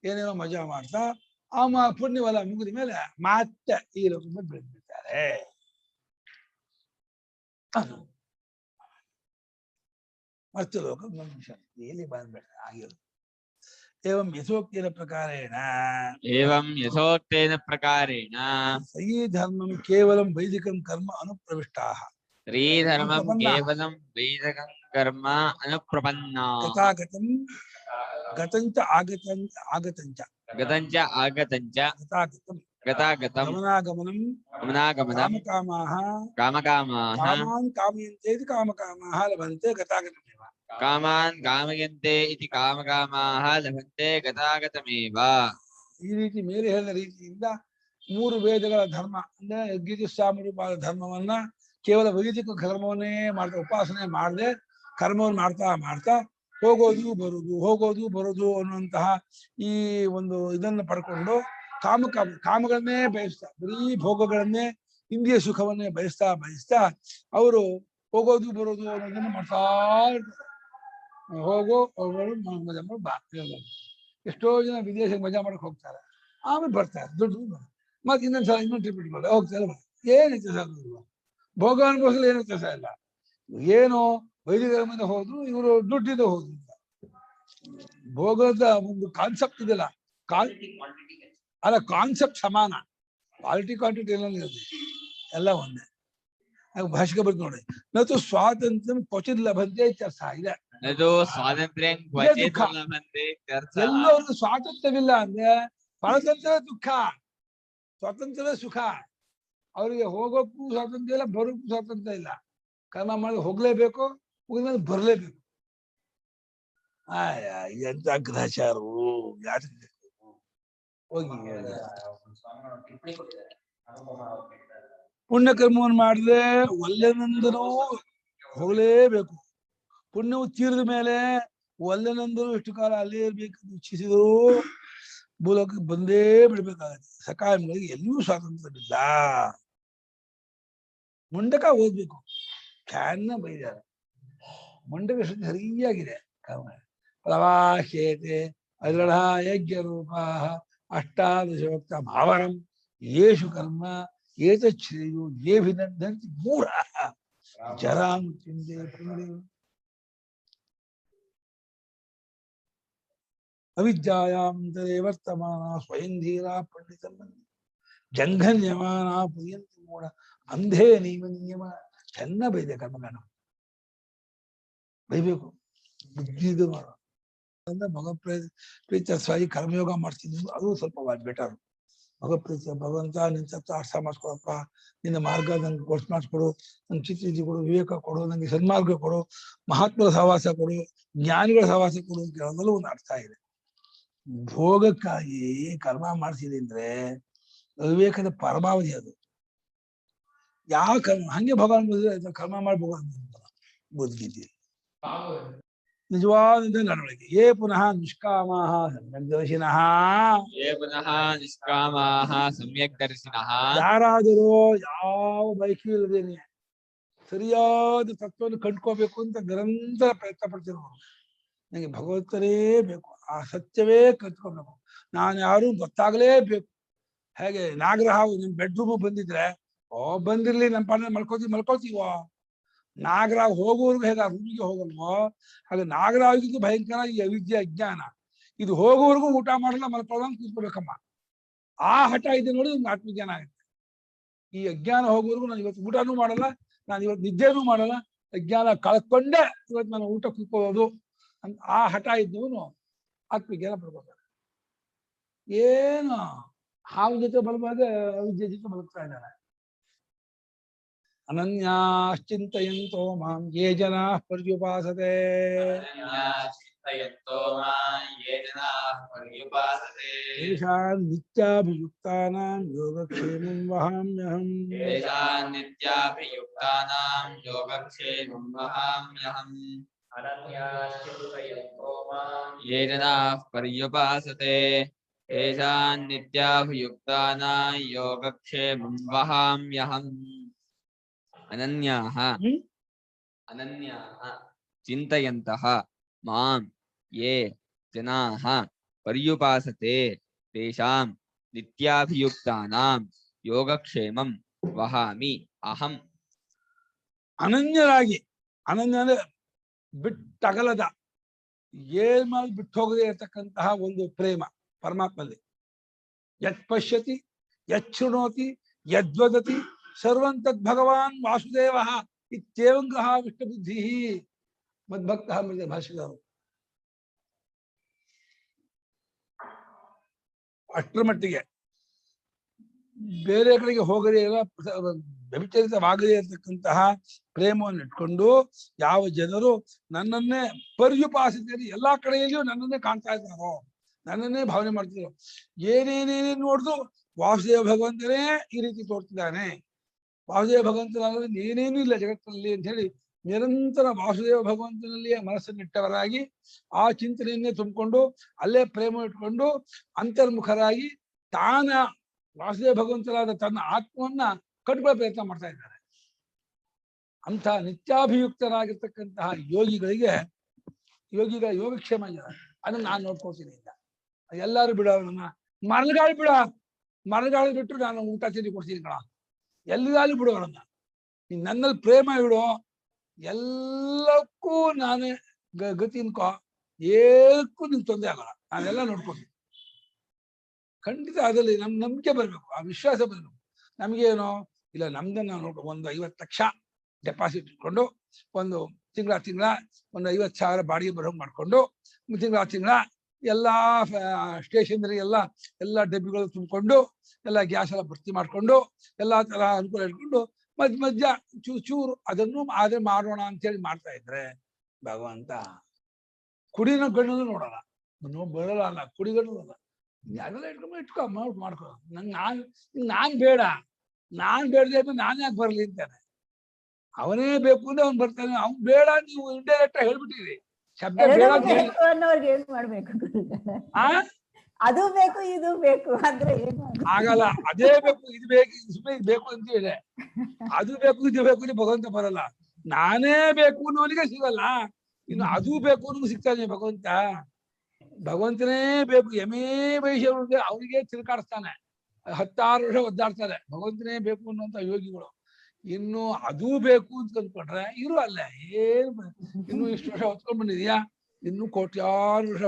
Speaker 2: ಏನೇನೋ ಮಜಾ ಮಾಡ್ತಾ ಆ ಪುಣ್ಯವೆಲ್ಲ ಮುಗಿದ ಮೇಲೆ ಮತ್ತೆ ಈ ಲೋಕದಲ್ಲಿ ಬೆಳೆದ್ಬಿಡ್ತಾರೆ. ಮರ್ತ್ಯಲೋಕ ಇಲ್ಲಿ ಬಂದ್ಬಿಡ್ತಾರೆ ಆಗಿರೋದು. एवं यथोक्तेन प्रकारेण,
Speaker 4: एवं यथोक्तेन प्रकारेण
Speaker 2: सही धर्मं केवलं वैदिकं कर्म अनुप्रविष्टाः,
Speaker 4: स्त्रीधर्मं केवलं वैदिकं कर्म अनुप्रपन्नाः,
Speaker 2: गतागतं गतञ्च आगतञ्च
Speaker 4: गतञ्च आगतञ्च
Speaker 2: गतागतं
Speaker 4: गतागतं
Speaker 2: गमनागमनं
Speaker 4: गमनागमनं
Speaker 2: कामकामाः
Speaker 4: कामकामाः
Speaker 2: कामान् कामयन्ते इति कामकामाः लभन्ते गतागतमेव,
Speaker 4: कामान् कामयन्ते इति कामकामाः लभन्ते गतागतमेव.
Speaker 2: ಈ ರೀತಿ ಮೇಲೆ ಹೇಳಿದ ರೀತಿಯಿಂದ ಮೂರು ವೇದಗಳ ಧರ್ಮ ಅಂದ್ರೆ ಗೀತ ಸಾಮರೂಪವಾದ ಧರ್ಮವನ್ನ ಕೇವಲ ವೈದಿಕ ಕರ್ಮವನ್ನೇ ಮಾಡ್ತಾ ಉಪಾಸನೆ ಮಾಡದೆ ಕರ್ಮವನ್ನು ಮಾಡ್ತಾ ಮಾಡ್ತಾ ಹೋಗೋದು ಬರೋದು ಅನ್ನುವಂತಹ ಈ ಒಂದು ಇದನ್ನು ಪಡ್ಕೊಂಡು ಕಾಮಗಳನ್ನೇ ಬಯಸ್ತಾ, ಬರೀ ಭೋಗಗಳನ್ನೇ ಇಂದ್ರಿಯ ಸುಖವನ್ನೇ ಬಯಸ್ತಾ ಅವರು ಹೋಗೋದು ಬರೋದು ಅನ್ನೋದನ್ನ ಮಾಡ್ತಾ ಇರ್ತಾರೆ. ಹೋಗೋದು ಮಜಾ ಮಾಡಿ ಬಾ. ಎಷ್ಟೋ ಜನ ವಿದೇಶಕ್ಕೆ ಮಜಾ ಮಾಡಕ್ ಹೋಗ್ತಾರೆ, ಆಮೇಲೆ ಬರ್ತಾರೆ ದುಡ್ಡು ಮತ್ತೆ ಇನ್ನೊಂದ್ಸಲ ಇನ್ನೊಂದು ಟ್ರಿಪ್ ಇಟ್ಕೊಂಡು ಹೋಗ್ತಾರೆ. ಏನ್ ವ್ಯತ್ಯಾಸ ಇಲ್ಲ, ಭೋಗ ಅನುಭವಿಸಲು ಏನು ವ್ಯತ್ಯಾಸ ಇಲ್ಲ. ಏನು ವೈದಿಕ ಧರ್ಮದಿಂದ ಹೋದ್ರು, ಇವರು ದುಡ್ಡಿಂದ ಹೋದ್ರು. ಭೋಗದ ಒಂದು ಕಾನ್ಸೆಪ್ಟ್ ಇದೆಯಲ್ಲ, ಅಲ್ಲ ಕಾನ್ಸೆಪ್ಟ್ ಸಮಾನ, ಕ್ವಾಲಿಟಿ ಕ್ವಾಂಟಿಟಿ ಎಲ್ಲ ಒಂದೇ. ಭಾಷೆಗೆ ಬರ್ದು ನೋಡಿ, ನತು ಸ್ವಾತಂತ್ರ್ಯ ಕ್ವಚಿತ್ ಲಭಂತೆ ಚರ್ಚಾ ಇದೆ. ಎಲ್ಲರಿಗೂ ಸ್ವಾತಂತ್ರ್ಯವಿಲ್ಲ ಅಂದ್ರೆ ಪರತಂತ್ರ ದುಃಖ, ಸ್ವಾತಂತ್ರ್ಯ ಸುಖ. ಅವರಿಗೆ ಹೋಗೋಕ್ಕೂ ಸ್ವಾತಂತ್ರ್ಯ ಇಲ್ಲ, ಬರೋಕ್ಕೂ ಸ್ವಾತಂತ್ರ್ಯ ಇಲ್ಲ. ಕರ್ಮ ಮಾಡಿ ಹೋಗ್ಲೇಬೇಕು, ಹೋಗಿದ್ಮೇಲೆ ಬರ್ಲೇಬೇಕು. ಎಂತ ಗ್ರಹಚಾರವು ಯಾಕೆ ಹೋಗಿ ಪುಣ್ಯ ಕರ್ಮವನ್ನು ಮಾಡಿದ್ರೆ ಒಲ್ಲೆನಂದನೂ ಹೋಗಲೇಬೇಕು. ಪುಣ್ಯವು ತೀರಿದ ಮೇಲೆ ಒಲ್ಲೆನಂದನೂ ಎಷ್ಟು ಕಾಲ ಅಲ್ಲೇ ಇರ್ಬೇಕಂತ ಇಚ್ಛಿಸಿದ್ರು ಭೂಲೋಕಕ್ಕೆ ಬಂದೇ ಬಿಡ್ಬೇಕಾಗತ್ತೆ. ಸಕಾಲಗಳಿಗೆ ಎಲ್ಲಿಯೂ ಸ್ವಾತಂತ್ರ್ಯವಿಲ್ಲ. ಮುಂಡಕ ಓದ್ಬೇಕು, ಫ್ಯಾನ್ನ ಬೈದಾರೆ. ಮುಂಡಕ ಸರಿಯಾಗಿದೆ. ಪ್ರವಾಹ್ಯೇತೆ ಅದೃಢ ಯಜ್ಞ ರೂಪ ಅಷ್ಟಾದಶೋಕ್ತ ಭಾವನಂ ಯೇಷು ಕರ್ಮ ಏತಚ್ಛ್ರೇಯೋ ಯೇಭಿನಂದಂತಿ ಮೂಢ ಜರಾಮೃತ್ಯುಂಜಯ ಪುಣ್ಯ ಅವಿದ್ಯಾಯಾಂತರೇ ವರ್ತಮಾನ ಸ್ವಯಂ ಧೀರಾ ಪಂಡಿತ ಜಂಘನ್ಯಮಾನ ಪುರ್ಯಂತಿ ಮೂಢ ಅಂಧೇ ನಿಯಮ ನಿಯಮ. ಚೆನ್ನ ಬೈದೆ ಕರ್ಮಗಾನ ಬೈಬೇಕು, ಬುದ್ಧಿದು ಮಾಡೋ ಅಂದ್ರೆ ಭಗವತ್ಪ್ರೀತಿ ಸ್ವಾಯಿ ಕರ್ಮಯೋಗ ಮಾಡ್ತಿದ್ವಿ. ಅದು ಸ್ವಲ್ಪ ಬೆಟರ್. ಭಗವತ್ಪ್ರೀತಿ, ಭಗವಂತ ನಿನ್ ತತ್ವ ಅರ್ಥ ಮಾಡ್ಕೊಡಪ್ಪ, ನಿನ್ನ ಮಾರ್ಗ ನಂಗೆ ಗೊತ್ತು ಮಾಡಿಸ್ಕೊಡು, ನಂಗೆ ಚಿತ್ರಜಿ ಕೊಡು, ವಿವೇಕ ಕೊಡು, ನಂಗೆ ಸನ್ಮಾರ್ಗ ಕೊಡು, ಮಹಾತ್ಮರ ಸಹವಾಸ ಕೊಡು, ಜ್ಞಾನಿಗಳ ಸಹವಾಸ ಕೊಡು ಅಂತ ಕೇಳೋದ್ರಲ್ಲೂ ಒಂದು ಅರ್ಥ ಇದೆ. ಭೋಗಕ್ಕಾಗಿ ಕರ್ಮ ಮಾಡ್ತಿದೆ ಅಂದ್ರೆ ವಿವೇಕದ ಪರಮಾವಧಿ ಅದು. ಯಾವ ಕರ್ಮ ಹಂಗೆ ಭಗವಾನ್ ಕರ್ಮ ಮಾಡಿ ಭಗವಾನ್ ಬದುಕಿದ್ದೀರಿ. ನಿಜವಾದ ನಡವಳಿಕೆ. ಯೇ ಪುನಃ ನಿಷ್ಕಾಮಾಃ ಸಮ್ಯಕ್ದರ್ಶಿನಃ, ಯಾರಾದರೂ ಯಾವ ಬಯಕೆ ಇಲ್ಲದೇನೆ ಸರಿಯಾದ ತತ್ವವನ್ನು ಕಂಡ್ಕೋಬೇಕು ಅಂತ ನಿರಂತರ ಪ್ರಯತ್ನ ಪಡ್ತಿರೋರು. ನನಗೆ ಭಗವಂತನೇ ಬೇಕು, ಆ ಸತ್ಯವೇ ಕಲ್ತ್ಕೋಬೇಕು, ನಾನು ಯಾರು ಗೊತ್ತಾಗಲೇಬೇಕು. ಹೇಗೆ ನಾಗರಹಾವು ನಿಮ್ ಬೆಡ್ರೂಮ್ ಬಂದಿದ್ರೆ ಬಂದಿರ್ಲಿ ನಮ್ಮ ಪಾಡಿನ ಮಲ್ಕೊಳ್ತೀವೋ. ನಾಗರಾವ್ ಹೋಗುವವರೆಗೂ ಹೇಗ ರೂಮಿಗೆ ಹೋಗಲ್ವೋ ಹಾಗೆ ನಾಗರಾವಿಗಿಂತ ಭಯಂಕರ ಈ ಅವಿದ್ಯೆ ಅಜ್ಞಾನ. ಇದು ಹೋಗುವವರೆಗೂ ಊಟ ಮಾಡಲ್ಲ ಮಲ್ಕೊಳ್ಳೋಂಗ್ ಕೂತ್ಕೋಬೇಕಮ್ಮ. ಆ ಹಠ ಇದೆ ನೋಡಿ ನಿಮ್ಗೆ ಆತ್ಮಜ್ಞಾನ ಆಗುತ್ತೆ. ಈ ಅಜ್ಞಾನ ಹೋಗುವವರೆಗೂ ನಾನು ಇವತ್ತು ಊಟನೂ ಮಾಡಲ್ಲ, ನಾನು ಇವತ್ತು ನಿದ್ದೆನೂ ಮಾಡಲ್ಲ, ಅಜ್ಞಾನ ಕಳ್ಕೊಂಡೆ ಇವತ್ತು ನಾನು ಊಟ ಕೂತ್ಕೊಳ್ಳೋದು ಅಂತ ಆ ಹಠ ಇದ್ದವನು ಆತ್ಮಜ್ಞಾನ ಪಡ್ಕೋತಾರೆ. ಏನು ಹಾವಿನ ಜೊತೆ ಬಲಬಾಗ ಅವಿದ್ಯೆ ಜೊತೆ ಬದುಕ್ತಾ ಇದ್ದಾರೆ. ಅನನ್ಯಾಶ್ಚಿಂತಯಂತೋ ಮಾಂ ಯೇ ಜನಾ ಪರ್ಯುಪಾಸತೆ ತೇಷಾಂ ನಿತ್ಯಾಭಿಯುಕ್ತಾನಾಂ ಯೋಗಕ್ಷೇಮಂ ವಹಾಮ್ಯಹಂ.
Speaker 4: ये जनाः पर्युपासते तेषां नित्याभियुक्तानां योगक्षेमं वहाम्यहम्. अनन्याः चिन्तयन्तः मां ये जनाः पर्युपासते तेषां नित्याभियुक्तानां योगक्षेमं वहामि अहम्.
Speaker 2: ಅನನ್ಯರಾಗಿ, ಅನನ್ಯ ಅಂದ್ರೆ ಬಿಟ್ಟಗಲದ, ಏನ್ ಮಾಡಿ ಬಿಟ್ಟು ಹೋಗದೆ ಇರತಕ್ಕಂತಹ ಒಂದು ಪ್ರೇಮ ಪರಮಾತ್ಮಲ್ಲಿ. ಯತ್ ಪಶ್ಯತಿ ಯತ್ ಶೃಣೋತಿ ಯದ್ವದತಿ ಸರ್ವಂ ತದ್ ಭಗವಾನ್ ವಾಸುದೇವ ಇತ್ಯೇವಂಗಃ ವಿಷ್ಣುಬುದ್ಧಿ. ಮದ್ಭಕ್ತ ಭಾಷೆದವರು ಅಷ್ಟರ ಮಟ್ಟಿಗೆ ಬೇರೆ ಕಡೆಗೆ ಹೋಗದೇ ಇಲ್ಲ, ವ್ಯಭಿಚರಿತವಾಗದೇ ಇರತಕ್ಕಂತಹ ಪ್ರೇಮವನ್ನು ಇಟ್ಕೊಂಡು ಯಾವ ಜನರು ನನ್ನನ್ನೇ ಪರ್ಯುಪಾಸಿದ್ದಾರೆ, ಎಲ್ಲಾ ಕಡೆಯಲ್ಲಿಯೂ ನನ್ನನ್ನೇ ಕಾಣ್ತಾ ಇದ್ದಾರೋ, ನನ್ನನ್ನೇ ಭಾವನೆ ಮಾಡ್ತಿದ್ರು, ಏನೇನೇನೇನು ನೋಡಿದ್ರು ವಾಸುದೇವ ಭಗವಂತನೇ ಈ ರೀತಿ ತೋರ್ತಿದ್ದಾನೆ, ವಾಸುದೇವ ಭಗವಂತನಾದ್ರೆ ಏನೇನೂ ಇಲ್ಲ ಜಗತ್ತಿನಲ್ಲಿ ಅಂತ ಹೇಳಿ ನಿರಂತರ ವಾಸುದೇವ ಭಗವಂತನಲ್ಲಿಯೇ ಮನಸ್ಸನ್ನಿಟ್ಟವರಾಗಿ ಆ ಚಿಂತನೆಯನ್ನೇ ತುಂಬಿಕೊಂಡು ಅಲ್ಲೇ ಪ್ರೇಮ ಇಟ್ಕೊಂಡು ಅಂತರ್ಮುಖರಾಗಿ ತಾನ ವಾಸುದೇವ ಭಗವಂತನಾದ ತನ್ನ ಆತ್ಮವನ್ನ ಕಟ್ಕೊಳ್ಳೋ ಪ್ರಯತ್ನ ಮಾಡ್ತಾ ಇದ್ದಾರೆ. ಅಂಥ ನಿತ್ಯಾಭಿಯುಕ್ತರಾಗಿರ್ತಕ್ಕಂತಹ ಯೋಗಿಗಳ ಯೋಗಕ್ಷೇಮ ಇದೆ. ಅದನ್ನ ನಾನು ನೋಡ್ಕೊಳ್ತೀನಿ ಇಲ್ಲ, ಎಲ್ಲಾರು ಬಿಡ ನನ್ನ ಮರಳುಗಾಳಿ ಬಿಡ, ಮರಳುಗಾಳಿ ಬಿಟ್ಟು ನಾನು ಊಟ ತಿಂಡಿ ಕೊಡ್ತೀನಿ ಕಣ, ಎಲ್ಲಾರು ಬಿಡೋರನ್ನ, ನೀನ್ ನನ್ನಲ್ಲಿ ಪ್ರೇಮ ಇಡೋ, ಎಲ್ಲಕ್ಕೂ ನಾನೇ ಗತಿ ಅನ್ಕೋ, ಏನಕ್ಕೂ ನಿನ್ ತೊಂದರೆ ಆಗಲ್ಲ, ನಾನೆಲ್ಲ ನೋಡ್ಕೊತೀನಿ. ಖಂಡಿತ ಅದಲ್ಲಿ ನಂಬಿಕೆ ಬರ್ಬೇಕು, ಆ ವಿಶ್ವಾಸ ಬರ್ಬೇಕು. ನಮ್ಗೇನು ಇಲ್ಲ, ನಮ್ದನ್ನ ನಾವು ನೋಡ್ಕೊ, ಒಂದು 50 ಲಕ್ಷ ಡೆಪಾಸಿಟ್ ಇಟ್ಕೊಂಡು ಒಂದು ತಿಂಗಳ ಒಂದು 50,000 ಬಾಡಿಗೆ ಬರೋಂಗ್ ಮಾಡ್ಕೊಂಡು ತಿಂಗಳ ಎಲ್ಲಾ ಸ್ಟೇಷನರಿ ಎಲ್ಲ ಡಬ್ಬಿಗಳು ತುಂಬಿಕೊಂಡು ಎಲ್ಲ ಗ್ಯಾಸ್ ಎಲ್ಲ ಭರ್ತಿ ಮಾಡ್ಕೊಂಡು ಎಲ್ಲಾ ತರ ಅನುಕೂಲ ಇಟ್ಕೊಂಡು ಮಧ್ಯ ಚೂರು ಅದನ್ನು ಆದ್ರೆ ಮಾಡೋಣ ಅಂತ ಹೇಳಿ ಮಾಡ್ತಾ ಇದ್ರೆ ಭಗವಂತ ಕುಡಿನ ಗಣ್ಣು ನೋಡಲ್ಲ, ಬರಲ್ಲ ಅಲ್ಲ, ಕುಡಿಗಣ್ಣು ಅಲ್ಲ, ಅದೆಲ್ಲ ಇಟ್ಕೊ ಮಾಡ್ಕೊ. ನಾನ್ ಬೇಡ, ನಾನ್ ಬೇಡದೆ ನಾನ್ ಯಾಕೆ ಬರ್ಲಿ ಅಂತಾನೆ. ಅವನೇ ಬೇಕು ಅಂದ್ರೆ ಅವ್ನು ಬರ್ತಾನೆ, ಅವ್ನ್ ಬೇಡ ನೀವು ಇಂಡೈರೆಕ್ಟ್ ಹೇಳ್ಬಿಟ್ಟಿರಿ, ಶಬ್ದ ಬೇಡ
Speaker 3: ಏನ್ ಮಾಡ್ಬೇಕು, ಅದು ಬೇಕು ಇದು ಬೇಕು ಅಂದ್ರೆ
Speaker 2: ಆಗಲ್ಲ. ಅದೇ ಬೇಕು ಇದು ಬೇಕು ಸುಮ್ಮನೆ ಇದು ಬೇಕು ಅಂತ ಇದೆ, ಅದು ಬೇಕು ಇದು ಬೇಕು ಅಂದ್ರೆ ಭಗವಂತ ಬರಲ್ಲ. ನಾನೇ ಬೇಕು ಅನ್ನೋನಿಗೆ ಸಿಗಲ್ಲ, ಇನ್ನು ಅದು ಬೇಕು ಅನ್ನೋ ಸಿಗ್ತಾನೆ ಭಗವಂತ. ಭಗವಂತನೇ ಬೇಕು, ಯಮೇ ವೈಶ್ಯ ಅವನಿಗೆ ತಿರುಕಾಡಿಸ್ತಾನೆ, 16 ವರ್ಷ ಒದ್ದಾಡ್ತಾರೆ ಭಗವಂತನೇ ಬೇಕು ಅನ್ನುವಂತ ಯೋಗಿಗಳು. ಇನ್ನು ಅದೂ ಬೇಕು ಅಂತ ಕಂದ್ಕೊಂಡ್ರೆ ಇರು ಅಲ್ಲೇ ಏನು, ಇನ್ನು ಇಷ್ಟು ವರ್ಷ ಹೊತ್ಕೊಂಡ್ ಬಂದಿದ್ಯಾ, ಇನ್ನು ಕೋಟ್ಯಾರು ವರ್ಷ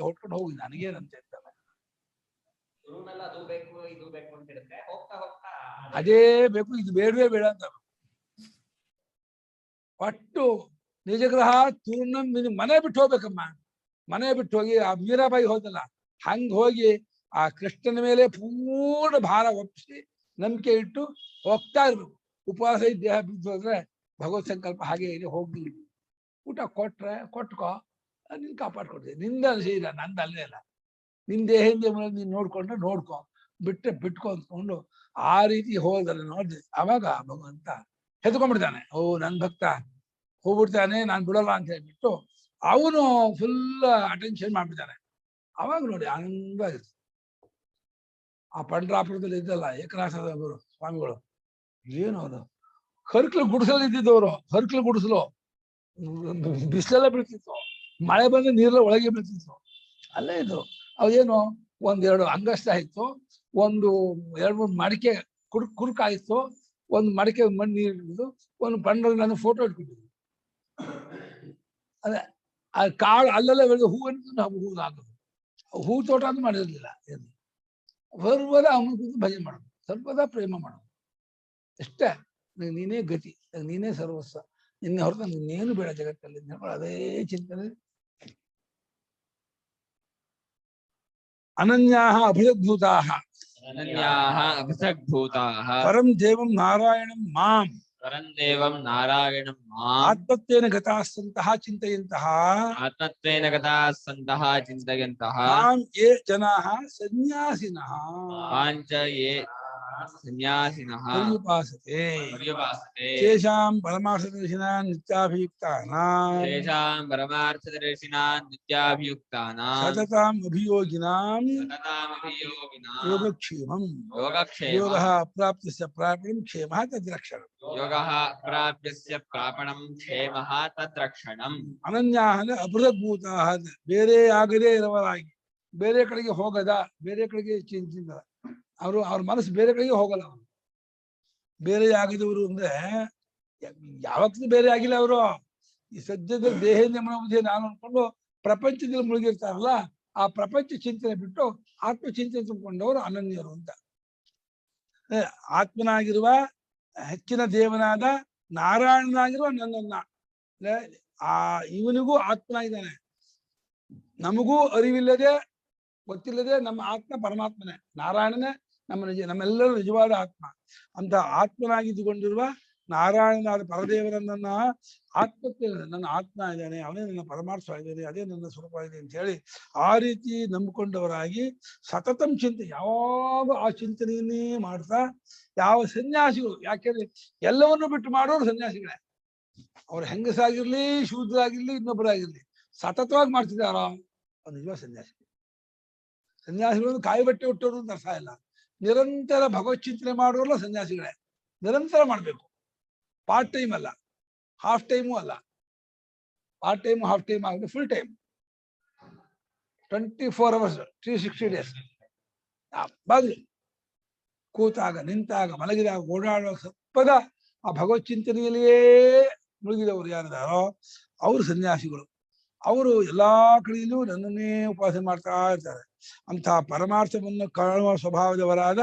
Speaker 2: ಹೊತ್ಕೊಂಡು ಹೋಗಿ ನನಗೇನಂತ ಇರ್ತಾರೆ. ಅದೇ ಬೇಕು ಇದು ಬೇಡವೇ ಬೇಡ ಅಂತ ಒಟ್ಟು ನಿಜಗ್ರಹ ತೂರ್ಣಂ ಮನೆ ಬಿಟ್ಟು ಹೋಗ್ಬೇಕಮ್ಮ. ಮನೆ ಬಿಟ್ಟು ಹೋಗಿ ಆ ಮೀರಾಬಾಯಿ ಹೋದಲ್ಲ ಹಂಗ್ ಹೋಗಿ ಆ ಕೃಷ್ಣನ ಮೇಲೆ ಪೂರ್ಣ ಭಾರ ಒಪ್ಪಿಸಿ ನಂಬಿಕೆ ಇಟ್ಟು ಹೋಗ್ತಾ ಇರ್ಬೇಕು. ಉಪವಾಸ ದೇಹ ಬಿದ್ದು ಹೋದ್ರೆ ಭಗವತ್ ಸಂಕಲ್ಪ ಹಾಗೆ ಇದೆ, ಹೋಗಿ ಊಟ ಕೊಟ್ಕೋ, ನಿನ್ ಕಾಪಾಡ್ಕೊಡ್ತೀನಿ. ನಿಂದ ಶರೀರ ನಂದು ಅಲ್ಲೇ ಇಲ್ಲ, ನಿನ್ ದೇಹದಿಂದ ನೀನ್ ನೋಡ್ಕೊಂಡ್ರೆ ನೋಡ್ಕೊ, ಬಿಟ್ರೆ ಬಿಟ್ಕೊ ಅಂದ್ಕೊಂಡು ಆ ರೀತಿ ಹೋದಲ್ಲ ನೋಡಿದ್ರೆ ಅವಾಗ ಭಗವಂತ ಹೆದ್ಕೊಂಡ್ಬಿಡ್ತಾನೆ. ಓ ನನ್ ಭಕ್ತ ಹೋಗ್ಬಿಡ್ತಾನೆ, ನಾನ್ ಬಿಡಲ್ಲ ಅಂತ ಹೇಳ್ಬಿಟ್ಟು ಅವನು ಫುಲ್ ಅಟೆನ್ಷನ್ ಮಾಡ್ಬಿಡ್ತಾನೆ. ಅವಾಗ ನೋಡಿ ಆನಂದವಾಗಿರುತ್ತೆ. ಆ ಪಂಡ್ರಾಪುರದಲ್ಲಿ ಇದ್ದಲ್ಲ ಏಕನಾಥದವರು ಸ್ವಾಮಿಗಳು, ಏನು ಅದು ಹರ್ಕಲು ಗುಡಿಸಲು ಇದ್ದಿದ್ದವರು, ಹರ್ಕಲು ಗುಡಿಸಲು ಬಿಸಿಲೆಲ್ಲ ಬೀಳ್ತಿತ್ತು, ಮಳೆ ಬಂದ್ರೆ ನೀರೆಲ್ಲ ಒಳಗೆ ಬೀಳ್ತಿತ್ತು. ಅಲ್ಲೇ ಇದ್ರು. ಅವೇನು 1-2 ಅಂಗಸ್ತ ಇತ್ತು, 1-2-3 ಮಡಿಕೆ ಕುರುಕಾಯಿತ್ತು, ಒಂದು ಮಡಕೆ ಮಣ್ಣು ನೀರು ಇಟ್ಟಿದ್ದು, ಒಂದು ಬಂಡಲ್ ನನ್ನ ಫೋಟೋ ಇಟ್ಬಿಟ್ಟಿದ್ದು. ಅದೇ ಆ ಕಾಳು ಅಲ್ಲೆಲ್ಲ ಬೆಳೆದು ಹೂವನ್ನು ಹೂವಾಗೋದು. ಹೂ ತೋಟ ಅಂತ ಮಾಡಿರ್ಲಿಲ್ಲ. ಏನು ಸರ್ವದ ಅವನ ಕುರಿತು ಭಜನೆ ಮಾಡೋದು, ಸರ್ವದ ಪ್ರೇಮ ಮಾಡೋದು ಅಷ್ಟೇ. ನೀನೇ ಗತಿ, ನೀನೇ ಸರ್ವಸ್ವ, ನಿನ್ನೆ ಹೊರತು ನಿನ್ನೇನು ಬೇಡ ಜಗತ್ತಲ್ಲಿ ಅದೇ ಚಿಂತನೆ. ಅನನ್ಯಾಹ ಅಭಿಜಗ್ಭೂತಾಃ
Speaker 4: ಅನನ್ಯಾಃ ಅಭಿಸಗ್ಭೂತಾಃ
Speaker 2: ಪರಂ ದೇವಂ ನಾರಾಯಣಂ ಮಾಂ
Speaker 4: ಪರಂ ದೇವಂ ನಾರಾಯಣಂ ಮಾಂ
Speaker 2: ಆತ್ಮತ್ವೇನ ಗತಾಸ್ತಂತಹ ಚಿಂತೆಯಂತಹ
Speaker 4: ಆತ್ಮತ್ವೇನ ಗತಾಃ ಸಂತಃ ಚಿಂತಯಂತಃ
Speaker 2: ಮಾಂ ಯೇ ಜನಾಃ ಸನ್ಯಾಸಿನಃ
Speaker 4: ಪಾಂಚ ಯೇ ಸನ್ಯಾಸಿನಃ
Speaker 2: ಪರ್ಯುಪಾಸತೆ
Speaker 4: ಪರ್ಯುಪಾಸತೆ
Speaker 2: ತೇಷಾಂ ಪರಮಾರ್ಥದರ್ಶಿನಾನ್ ನಿತ್ಯಾಭಿಯುಕ್ತಾನಾಂ
Speaker 4: ತೇಷಾಂ ಪರಮಾರ್ಥದರ್ಶಿನಾನ್ ನಿತ್ಯಾಭಿಯುಕ್ತಾನಾಂ
Speaker 2: ಸತತಾಂ ಅಭಿಯೋಗಿನಾಂ
Speaker 4: ಸತತಾಮಭಿಯೋಗಿನಾಂ
Speaker 2: ಯೋಗಕ್ಷೇಮಂ
Speaker 4: ಯೋಗಕ್ಷೇಮಂ
Speaker 2: ಯೋಗಃ ಅಪ್ರಾಪ್ತಸ್ಯ ಪ್ರಾಪಣಂ ಕ್ಷೇಮಃ ತದ್ರಕ್ಷಣಂ.
Speaker 4: ಯೋಗಃ ಪ್ರಾಪ್ಯಸ್ಯ ಪ್ರಾಪಣಂ ಕ್ಷೇಮಃ ತದ್ರಕ್ಷಣಂ.
Speaker 2: ಅನನ್ಯಾಹ ಅಪೃಥಗ್ಭೂತಾಃ ಬೇರೆ ಆಗದೇ ಇರುವರಾಗಿ, ಬೇರೆ ಕಡೆಗೆ ಹೋಗದ, ಬೇರೆ ಕಡೆಗೆ ಚಿಂತಿಸಿದ ಅವ್ರ ಮನಸ್ಸು ಬೇರೆ ಕಡೆಗೆ ಹೋಗಲ್ಲ. ಅವರು ಬೇರೆ ಆಗದವರು ಅಂದ್ರೆ ಯಾವತ್ತೂ ಬೇರೆ ಆಗಿಲ್ಲ. ಅವರು ಈ ಸದ್ಯದಲ್ಲಿ ದೇಹದಿಂದ ಮನೋಬುದ್ಧಿ ನಾನು ಅನ್ಕೊಂಡು ಪ್ರಪಂಚದಲ್ಲಿ ಮುಳುಗಿರ್ತಾರಲ್ಲ, ಆ ಪ್ರಪಂಚ ಚಿಂತನೆ ಬಿಟ್ಟು ಆತ್ಮ ಚಿಂತನೆ ತುಂಬಿಕೊಂಡವರು ಅನನ್ಯರು ಅಂತ. ಆತ್ಮನಾಗಿರುವ ಹೆಚ್ಚಿನ ದೇವನಾದ ನಾರಾಯಣನಾಗಿರುವ ನನ್ನನ್ನ ಇವನಿಗೂ ಆತ್ಮನಾಗಿದ್ದಾನೆ. ನಮಗೂ ಅರಿವಿಲ್ಲದೆ ಗೊತ್ತಿಲ್ಲದೆ ನಮ್ಮ ಆತ್ಮ ಪರಮಾತ್ಮನೇ, ನಾರಾಯಣನೇ ನಮ್ಮೆಲ್ಲರೂ ನಿಜವಾದ ಆತ್ಮ. ಅಂತ ಆತ್ಮನಾಗಿದ್ದುಕೊಂಡಿರುವ ನಾರಾಯಣನಾದ ಪರದೇವರನ್ನ ಆತ್ಮಕ್ಕೆ ನನ್ನ ಆತ್ಮ ಇದ್ದಾನೆ, ಅವನೇ ನನ್ನ ಪರಮಾರ್ಥವಾಗಿದ್ದಾನೆ, ಅದೇ ನನ್ನ ಸ್ವರೂಪವಾಗಿದೆ ಅಂತ ಹೇಳಿ ಆ ರೀತಿ ನಂಬಿಕೊಂಡವರಾಗಿ ಸತತಂ ಚಿಂತೆ, ಯಾವಾಗ ಆ ಚಿಂತನೆಯನ್ನೇ ಮಾಡ್ತಾ ಯಾವ ಸನ್ಯಾಸಿಗಳು, ಯಾಕೆಂದ್ರೆ ಎಲ್ಲವನ್ನೂ ಬಿಟ್ಟು ಮಾಡೋರು ಸನ್ಯಾಸಿಗಳೇ. ಅವ್ರು ಹೆಂಗಸಾಗಿರ್ಲಿ, ಶೂದ್ರಾಗಿರ್ಲಿ, ಇನ್ನೊಬ್ಬರಾಗಿರ್ಲಿ, ಸತತವಾಗಿ ಮಾಡ್ತಿದ್ದಾರ ಅವ್ರು ನಿಜವಾದ ಸನ್ಯಾಸಿ. ಸನ್ಯಾಸಿಗಳು ಕಾಯಿ ಬಟ್ಟೆ ಹುಟ್ಟೋರು ಅಂತ ಅರ್ಥ ಇಲ್ಲ. ನಿರಂತರ ಭಗವತ್ ಚಿಂತನೆ ಮಾಡೋರಲ್ಲ ಸನ್ಯಾಸಿಗಳೇ. ನಿರಂತರ ಮಾಡ್ಬೇಕು, ಪಾರ್ಟ್ ಟೈಮ್ ಅಲ್ಲ, ಹಾಫ್ ಟೈಮು ಅಲ್ಲ. ಪಾರ್ಟ್ ಟೈಮು ಹಾಫ್ ಟೈಮ್ ಆಗಿದೆ, ಫುಲ್ ಟೈಮ್ 24 hours 360 days. ಬಾಗ್ಲು ಕೂತಾಗ, ನಿಂತಾಗ, ಮಲಗಿದಾಗ, ಓಡಾಡುವಾಗ ಸಪ್ಪದ ಆ ಭಗವತ್ ಚಿಂತನೆಯಲ್ಲಿಯೇ ಮುಳುಗಿದವರು ಯಾರಿದಾರೋ ಅವರು ಸನ್ಯಾಸಿಗಳು. ಅವರು ಎಲ್ಲಾ ಕಡೆಯಲ್ಲೂ ನನ್ನನ್ನೇ ಉಪಾಸನೆ ಮಾಡ್ತಾ ಇರ್ತಾರೆ. ಅಂತಹ ಪರಮಾರ್ಥವನ್ನು ಕಾಣುವ ಸ್ವಭಾವದವರಾದ,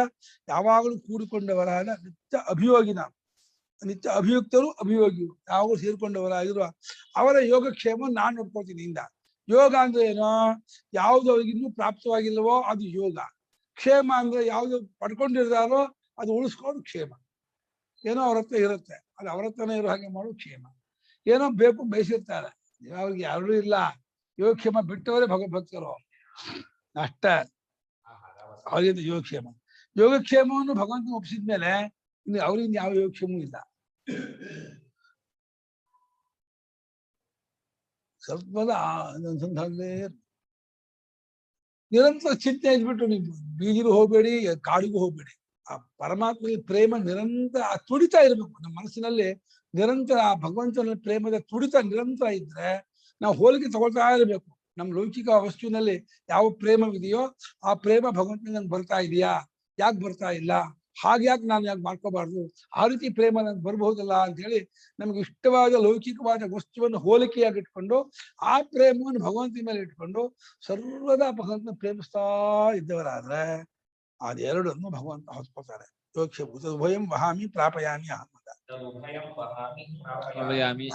Speaker 2: ಯಾವಾಗಲೂ ಕೂಡಿಕೊಂಡವರಾದ ನಿತ್ಯ ಅಭಿಯೋಗಿನ, ನಿತ್ಯ ಅಭಿಯುಕ್ತರು, ಅಭಿಯೋಗಿಗಳು ಯಾವಾಗಲೂ ಸೇರ್ಕೊಂಡವರಾಗಿರುವ ಅವರ ಯೋಗಕ್ಷೇಮ ನಾನು ನೋಡ್ಕೊಳ್ತೀನಿ. ಇಂದ ಯೋಗ ಅಂದ್ರೆ ಏನೋ, ಯಾವ್ದು ಅವ್ರಿಗೆ ಇನ್ನೂ ಪ್ರಾಪ್ತವಾಗಿಲ್ವೋ ಅದು ಯೋಗ. ಕ್ಷೇಮ ಅಂದ್ರೆ ಯಾವ್ದು ಪಡ್ಕೊಂಡಿರ್ತಾರೋ ಅದು ಉಳಿಸ್ಕೊಂಡು ಕ್ಷೇಮ. ಏನೋ ಅವ್ರ ಹತ್ರ ಇರುತ್ತೆ, ಅದು ಅವ್ರ ಹತ್ರನೇ ಇರೋ ಹಾಗೆ ಮಾಡೋ ಕ್ಷೇಮ. ಏನೋ ಬೇಕು ಬಯಸಿರ್ತಾರೆ, ಅವ್ರಿಗೆ ಯಾರೂ ಇಲ್ಲ. ಯೋಗಕ್ಷೇಮ ಬಿಟ್ಟವರೇ ಭಗವದ್ಭಕ್ತರು ಅಷ್ಟ. ಅವ್ರಿಂದ ಯೋಗಕ್ಷೇಮ, ಯೋಗಕ್ಷೇಮವನ್ನು ಭಗವಂತ ಒಪ್ಪಿಸಿದ್ಮೇಲೆ ಇನ್ನು ಅವ್ರಿಂದ ಯಾವ ಯೋಗಕ್ಷೇಮವೂ ಇಲ್ಲ. ಸ್ವಲ್ಪದ ಅನುಸಂಧಾನದಲ್ಲೇ ನಿರಂತರ ಚಿಂತೆ ಇದ್ಬಿಟ್ಟು ನೀವು ಬೀದಿಗೂ ಹೋಗ್ಬೇಡಿ, ಕಾಡಿಗೂ ಹೋಗ್ಬೇಡಿ. ಆ ಪರಮಾತ್ಮ ಪ್ರೇಮ ನಿರಂತರ ಆ ತುಡಿತಾ ಇರ್ಬೇಕು ನಮ್ಮ ಮನಸ್ಸಿನಲ್ಲಿ. ನಿರಂತರ ಆ ಭಗವಂತನ ಪ್ರೇಮದ ತುಡಿತ ನಿರಂತರ ಇದ್ರೆ ನಾವು ಹೋಲಿಕೆ ತಗೊಳ್ತಾ ಇರಬೇಕು. ನಮ್ಮ ಲೌಕಿಕ ವಸ್ತುವಿನಲ್ಲಿ ಯಾವ ಪ್ರೇಮವಿದೆಯೋ ಆ ಪ್ರೇಮ ಭಗವಂತನ ನಂಗೆ ಬರ್ತಾ ಇದೆಯಾ, ಯಾಕೆ ಬರ್ತಾ ಇಲ್ಲ, ಹಾಗ್ಯಾಕೆ ನಾನು ಯಾಕೆ ಮಾಡ್ಕೋಬಾರ್ದು, ಆ ರೀತಿ ಪ್ರೇಮ ನಂಗೆ ಬರ್ಬಹುದಲ್ಲ ಅಂತ ಹೇಳಿ ನಮ್ಗೆ ಇಷ್ಟವಾದ ಲೌಕಿಕವಾದ ವಸ್ತುವನ್ನು ಹೋಲಿಕೆಯಾಗಿ ಇಟ್ಕೊಂಡು ಆ ಪ್ರೇಮವನ್ನು ಭಗವಂತನ ಮೇಲೆ ಇಟ್ಕೊಂಡು ಸರ್ವದಾ ಭಗವಂತನ ಪ್ರೇಮಿಸ್ತಾ ಇದ್ದವರಾದ್ರೆ ಅದೆರಡನ್ನು ಭಗವಂತ ಹೊತ್ಕೋತಾರೆ. ಯೋಗಕ್ಷೇಮ ಭಯಂ ವಹಾಮಿ ಪ್ರಾಪಯಾಮಿ ಅಹಮದ.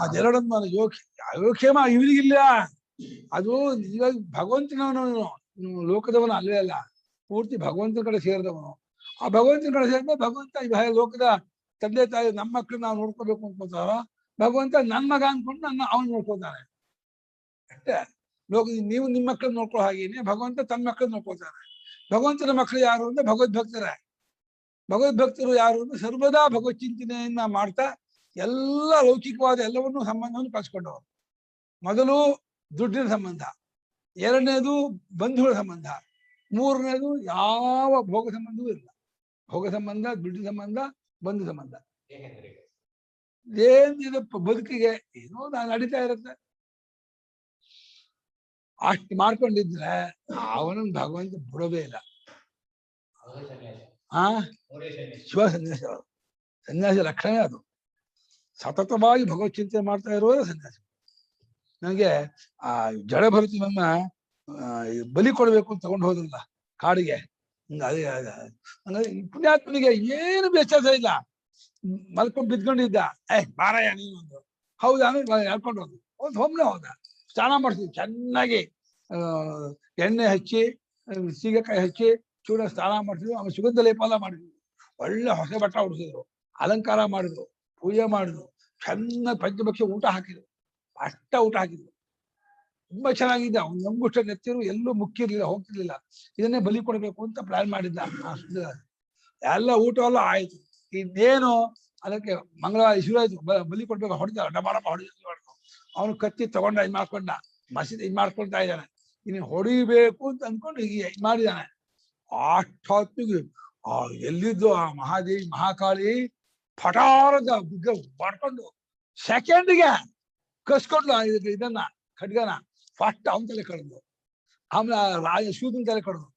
Speaker 2: ಅದೆರಡನ್ನು ನಾನು ಯೋಗಕ್ಷೇಮ ಇವರಿಗಿಲ್ಲ. ಅದು ನಿಜವಾಗಿ ಭಗವಂತನವನು, ಲೋಕದವನು ಅಲ್ಲೇ ಅಲ್ಲ, ಪೂರ್ತಿ ಭಗವಂತನ ಕಡೆ ಸೇರಿದವನು. ಆ ಭಗವಂತನ ಕಡೆ ಸೇರಿದ್ರೆ ಭಗವಂತ ಈ ಲೋಕದ ತಂದೆ ತಾಯಿ ನಮ್ಮ ಮಕ್ಕಳು ನಾವು ನೋಡ್ಕೋಬೇಕು ಅನ್ಕೋತಾರ, ಭಗವಂತ ನನ್ನ ಮಗ ಅನ್ಕೊಂಡು ಅವನು ನೋಡ್ಕೋತಾನೆ ಅಷ್ಟೇ. ನೀವು ನಿಮ್ಮ ಮಕ್ಕಳನ್ನ ನೋಡ್ಕೋ ಹಾಗೇನೆ ಭಗವಂತ ತನ್ನ ಮಕ್ಕಳನ್ನ ನೋಡ್ಕೋತಾನೆ. ಭಗವಂತನ ಮಕ್ಕಳು ಯಾರು ಅಂದ್ರೆ ಭಗವದ್ಭಕ್ತರೇ. ಭಗವದ್ಭಕ್ತರು ಯಾರು ಅಂದ್ರೆ ಸರ್ವದಾ ಭಗವತ್ ಚಿಂತನೆಯನ್ನ ಮಾಡ್ತಾ ಎಲ್ಲ ಲೌಕಿಕವಾದ ಎಲ್ಲವನ್ನೂ ಸಂಬಂಧವನ್ನು ಕಳ್ಸ್ಕೊಂಡವರು. ಮೊದಲು ದುಡ್ಡಿನ ಸಂಬಂಧ, ಎರಡನೇದು ಬಂಧುಗಳ ಸಂಬಂಧ, ಮೂರನೇದು ಯಾವ ಭೋಗ ಸಂಬಂಧವೂ ಇಲ್ಲ. ಭೋಗ ಸಂಬಂಧ, ದುಡ್ಡಿನ ಸಂಬಂಧ, ಬಂಧು ಸಂಬಂಧ ಏನಿದೆ ಬದುಕಿಗೆ ಏನೋ ನಾನು ನಡೀತಾ ಇರುತ್ತೆ. ಅಷ್ಟು ಮಾಡ್ಕೊಂಡಿದ್ರೆ ಅವನನ್ನು ಭಗವಂತ ಬಿಡೋದೇ ಇಲ್ಲ. ಶಿವ ಸನ್ಯಾಸ ಸನ್ಯಾಸಿ ಲಕ್ಷಣವೇ ಅದು. ಸತತವಾಗಿ ಭಗವತ್ ಚಿಂತನೆ ಮಾಡ್ತಾ ಇರೋದೇ ಸನ್ಯಾಸಿ. ನನಗೆ ಆ ಜಡಭರತನನ್ನ ಬಲಿ ಕೊಡ್ಬೇಕು ಅಂತ ತಗೊಂಡು ಹೋದ್ರಲ್ಲ ಕಾಡಿಗೆ, ಅದೇ ಹಂಗಾಗಿ ಈ ಪುಣ್ಯಾತ್ಮನಿಗೆ ಏನು ವ್ಯತ್ಯಾಸ ಇಲ್ಲ. ಮಲ್ಕೊಂಡು ಬಿದ್ಕೊಂಡಿದ್ದ, ಬಾರಯ್ಯ ನೀನು ಒಂದು, ಹೌದಾ ಹೇಳ್ಕೊಂಡು ಹೋದ್ರು. ಒಂದು ಒಮ್ಮೆ ಹೋದ, ಸ್ನಾನ ಮಾಡಿಸಿದ್ವಿ ಚೆನ್ನಾಗಿ, ಎಣ್ಣೆ ಹಚ್ಚಿ ಸೀಗೆಕಾಯಿ ಹಚ್ಚಿ ಚೂಡ ಸ್ನಾನ ಮಾಡಿಸಿದ್ವಿ. ಆಮೇಲೆ ಸುಗಂಧ ಲೇಪನ ಮಾಡಿದ್ವಿ, ಒಳ್ಳೆ ಹೊಸ ಬಟ್ಟ ಉಡಿಸಿದ್ರು, ಅಲಂಕಾರ ಮಾಡಿದ್ರು, ಪೂಜೆ ಮಾಡಿದ್ರು, ಚೆನ್ನಾಗಿ ಪಂಚಭಕ್ಷ ಊಟ ಹಾಕಿದ್ರು, ಅಷ್ಟ ಊಟ ಹಾಕಿದ್ರು. ತುಂಬಾ ಚೆನ್ನಾಗಿದ್ದ. ಅವ್ನು ನಮ್ಗುಷ್ಟ ನೆತ್ತಿರು ಎಲ್ಲೂ ಮುಕ್ಕಿರ್ಲಿಲ್ಲ, ಹೋಗ್ತಿರ್ಲಿಲ್ಲ. ಇದನ್ನೇ ಬಲಿ ಕೊಡ್ಬೇಕು ಅಂತ ಪ್ಲಾನ್ ಮಾಡಿದ್ದ. ಎಲ್ಲ ಊಟ ಎಲ್ಲ ಆಯ್ತು. ಇನ್ನೇನು ಅದಕ್ಕೆ ಮಂಗಳವಾರ ಶುರು ಆಯ್ತು, ಬಲಿ ಕೊಡ್ಬೇಕು. ಹೊಡೆದ ಡಬಾಡಬ ಹೊಡೆದ. ಅವನು ಕತ್ತಿ ತಗೊಂಡ ಇದ್ ಮಾಡ್ಕೊಂಡ, ಮಸೀದಿ ಇದ್ ಮಾಡ್ಕೊಳ್ತಾ ಇದ್ದಾನೆ. ಇನ್ನು ಹೊಡಿಬೇಕು ಅಂತ ಅನ್ಕೊಂಡು ಹೀಗೆ ಇದ್ ಮಾಡಿದಾನೆ. ಅಷ್ಟೊತ್ತಿಗೆ ಎಲ್ಲಿದ್ದು ಆ ಮಹಾದೇವಿ ಮಹಾಕಾಳಿ ಪಟಾರದ ಬುಗ್ಗ ಮಾಡ್ಕೊಂಡು ಸೆಕೆಂಡ್ಗೆ ಕಸ್ಕೊಂಡ್ಲು ಇದನ್ನ ಖಡ್ಗನ. ಫಸ್ಟ್ ಅವನ ತಲೆ ಕಡ್ದು, ಆಮೇಲೆ ರಾಜ ಶೂದನ ತಲೆ ಕಡ್ದು,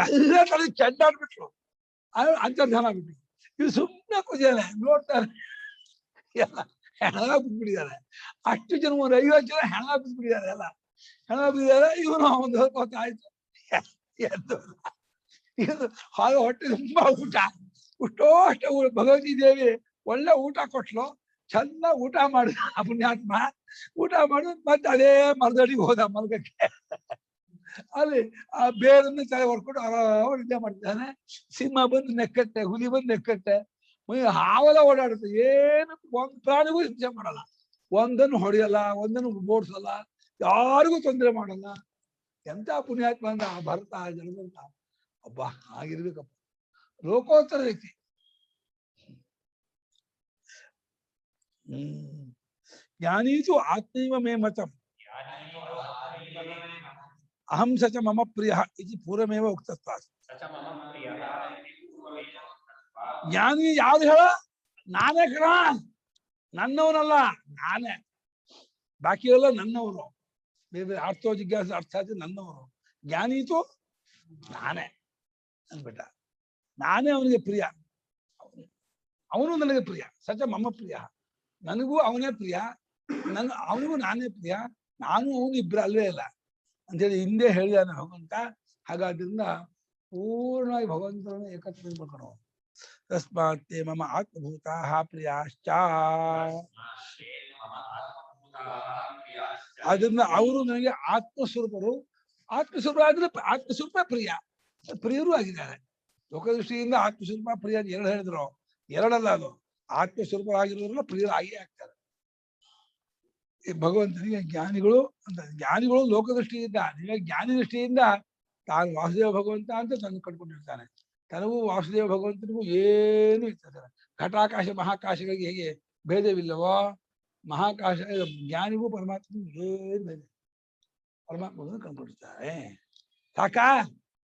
Speaker 2: ಎಲ್ಲ ತಲೆ ಚೆಂಡಾಡ್ಬಿಟ್ರು. ಅಂತರ್ಧಾನ ಬಿಟ್ರು. ಇವ್ ಸುಮ್ಮನೆ ಕೂತಿದ್ದಾನೆ, ನೋಡ್ತಾರೆ ಎಲ್ಲ ಹೆಣ ಬಿಟ್ಬಿಟ್ಟಿದ್ದಾರೆ. ಅಷ್ಟು ಜನ ಒಂದು 50 ಜನ ಹೆಣ ಬಿಟ್ಬಿಟ್ಟಿದ್ದಾರೆ. ಎಲ್ಲ ಹೆಣ ಬಿಟ್ಟಿದ್ದಾರೆ. ಇವನು ಒಂದು ಹೊತ್ತು ಆಯ್ತು ಎದ್ದು ಇದು ಹಾಗೆ ಹೊಟ್ಟೆ ತುಂಬಾ ಊಟ, ಅಷ್ಟೋ ಭಗವತಿ ದೇವಿ ಒಳ್ಳೆ ಊಟ ಕೊಟ್ಲು. ಚೆನ್ನಾಗಿ ಊಟ ಮಾಡಿದ ಆ ಪುಣ್ಯಾತ್ಮ. ಊಟ ಮಾಡಿ ಮತ್ತೆ ಅದೇ ಮರದಡಿಗೆ ಹೋದ ಮಲ್ಗಕ್ಕೆ. ಅಲ್ಲಿ ಆ ಬೇರನ್ನು ತಲೆ ಹೊಡ್ಕೊಂಡು ನಿದ್ದೆ ಮಾಡ್ತಾನೆ. ಸಿಂಹ ಬಂದು ನೆಕ್ಕಟ್ಟೆ, ಹುಲಿ ಬಂದು ನೆಕ್ಕಟ್ಟೆ, ಹಾವೆಲ್ಲ ಓಡಾಡುತ್ತೆ. ಏನು ಒಂದು ಪ್ರಾಣಿಗೂ ಹಿಂಸೆ ಮಾಡಲ್ಲ, ಒಂದನ್ನು ಹೊಡೆಯಲ್ಲ, ಒಂದನ್ನು ಬೋಡ್ಸಲ್ಲ, ಯಾರಿಗೂ ತೊಂದರೆ ಮಾಡಲ್ಲ. ಎಂತ ಪುಣ್ಯಾತ್ಮ ಅಂತ ಆ ಭರತ ಜನದಂತ. ಅಬ್ಬಾ ಆಗಿರ್ಬೇಕಪ್ಪ, ಲೋಕೋತ್ತರ ವ್ಯಕ್ತಿ. ಜ್ಞಾನೀತು ಆತ್ಮೈವ ಮೇ ಮತಂ ಅಹಂ ಸಚ ಮಮ ಪ್ರಿಯ ಇದು ಪೂರ್ವಮೇವ ಉಕ್ತತ್ವಾತ್. ಜ್ಞಾನಿ ಯಾವ್ದು ಹೇಳ? ನಾನೇ ಕಣ, ನನ್ನವನಲ್ಲ, ನಾನೇ. ಬಾಕಿಯೆಲ್ಲ ನನ್ನವರು. ಬೇರೆ ಅರ್ಥೋ ಜಿಜ್ಞಾಸ ಅರ್ಥ ಆಯ್ತು, ನನ್ನವರು. ಜ್ಞಾನೀತು ನಾನೇ ಅಂದ್ಬಿಟ್ಟ. ನಾನೇ ಅವನಿಗೆ ಪ್ರಿಯ, ಅವನು ನನಗೆ ಪ್ರಿಯ. ಸಚ ಮಮ ಪ್ರಿಯ, ನನಗೂ ಅವನೇ ಪ್ರಿಯ, ಅವನಿಗೂ ನಾನೇ ಪ್ರಿಯ. ನಾನು ಅವನು ಇಬ್ರು ಅಲ್ವೇ ಇಲ್ಲ ಅಂತೇಳಿ ಹಿಂದೆ ಹೇಳಿದಾನೆ ಭಗವಂತ. ಹಾಗಾದ್ರಿಂದ ಪೂರ್ಣವಾಗಿ ಭಗವಂತನನ್ನು ಏಕತ್ವ ಮಾಡ್ಕೊಂಡು ತಸ್ಮಾತ್ ಮಮ ಆತ್ಮಭೂತಾ ಪ್ರಿಯಾಶ್ಚ. ಅದರಿಂದ ಅವರು ನನಗೆ ಆತ್ಮಸ್ವರೂಪರು. ಆತ್ಮಸ್ವರೂಪ ಆದ್ರೆ ಆತ್ಮಸ್ವರೂಪ ಪ್ರಿಯ, ಪ್ರಿಯರೂ ಆಗಿದ್ದಾರೆ. ಲೋಕದೃಷ್ಟಿಯಿಂದ ಆತ್ಮಸ್ವರೂಪ ಪ್ರಿಯ ಎರಡು ಹೇಳಿದ್ರು, ಎರಡಲ್ಲ, ಅದು ಆತ್ಮಸ್ವರೂಪರಾಗಿರೋದ್ರಲ್ಲ ಪ್ರಿಯರು ಆಗಿಯೇ ಆಗ್ತಾರೆ. ಈ ಭಗವಂತನಿಗೆ ಜ್ಞಾನಿಗಳು ಅಂತ, ಜ್ಞಾನಿಗಳು ಲೋಕದೃಷ್ಟಿಯಿಂದ, ನಿಮಗೆ ಜ್ಞಾನಿ ದೃಷ್ಟಿಯಿಂದ ತಾನು ವಾಸುದೇವ ಭಗವಂತ ಅಂತ ತಂದು ಕಂಡುಕೊಂಡಿರ್ತಾನೆ. ತನಗೂ ವಾಸುದೇವ ಭಗವಂತನಿಗೂ ಏನು ಇರ್ತದೆ. ಘಟಾಕಾಶ ಮಹಾಕಾಶಗಳಿಗೆ ಹೇಗೆ ಭೇದವಿಲ್ಲವೋ, ಮಹಾಕಾಶ ಜ್ಞಾನಿಗೂ ಪರಮಾತ್ಮನಿಗೂ ಏನು ಭೇದ, ಪರಮಾತ್ಮನನ್ನು ಕಂಡುಕೊಂಡಿರ್ತಾರೆ. ಸಾಕಾ?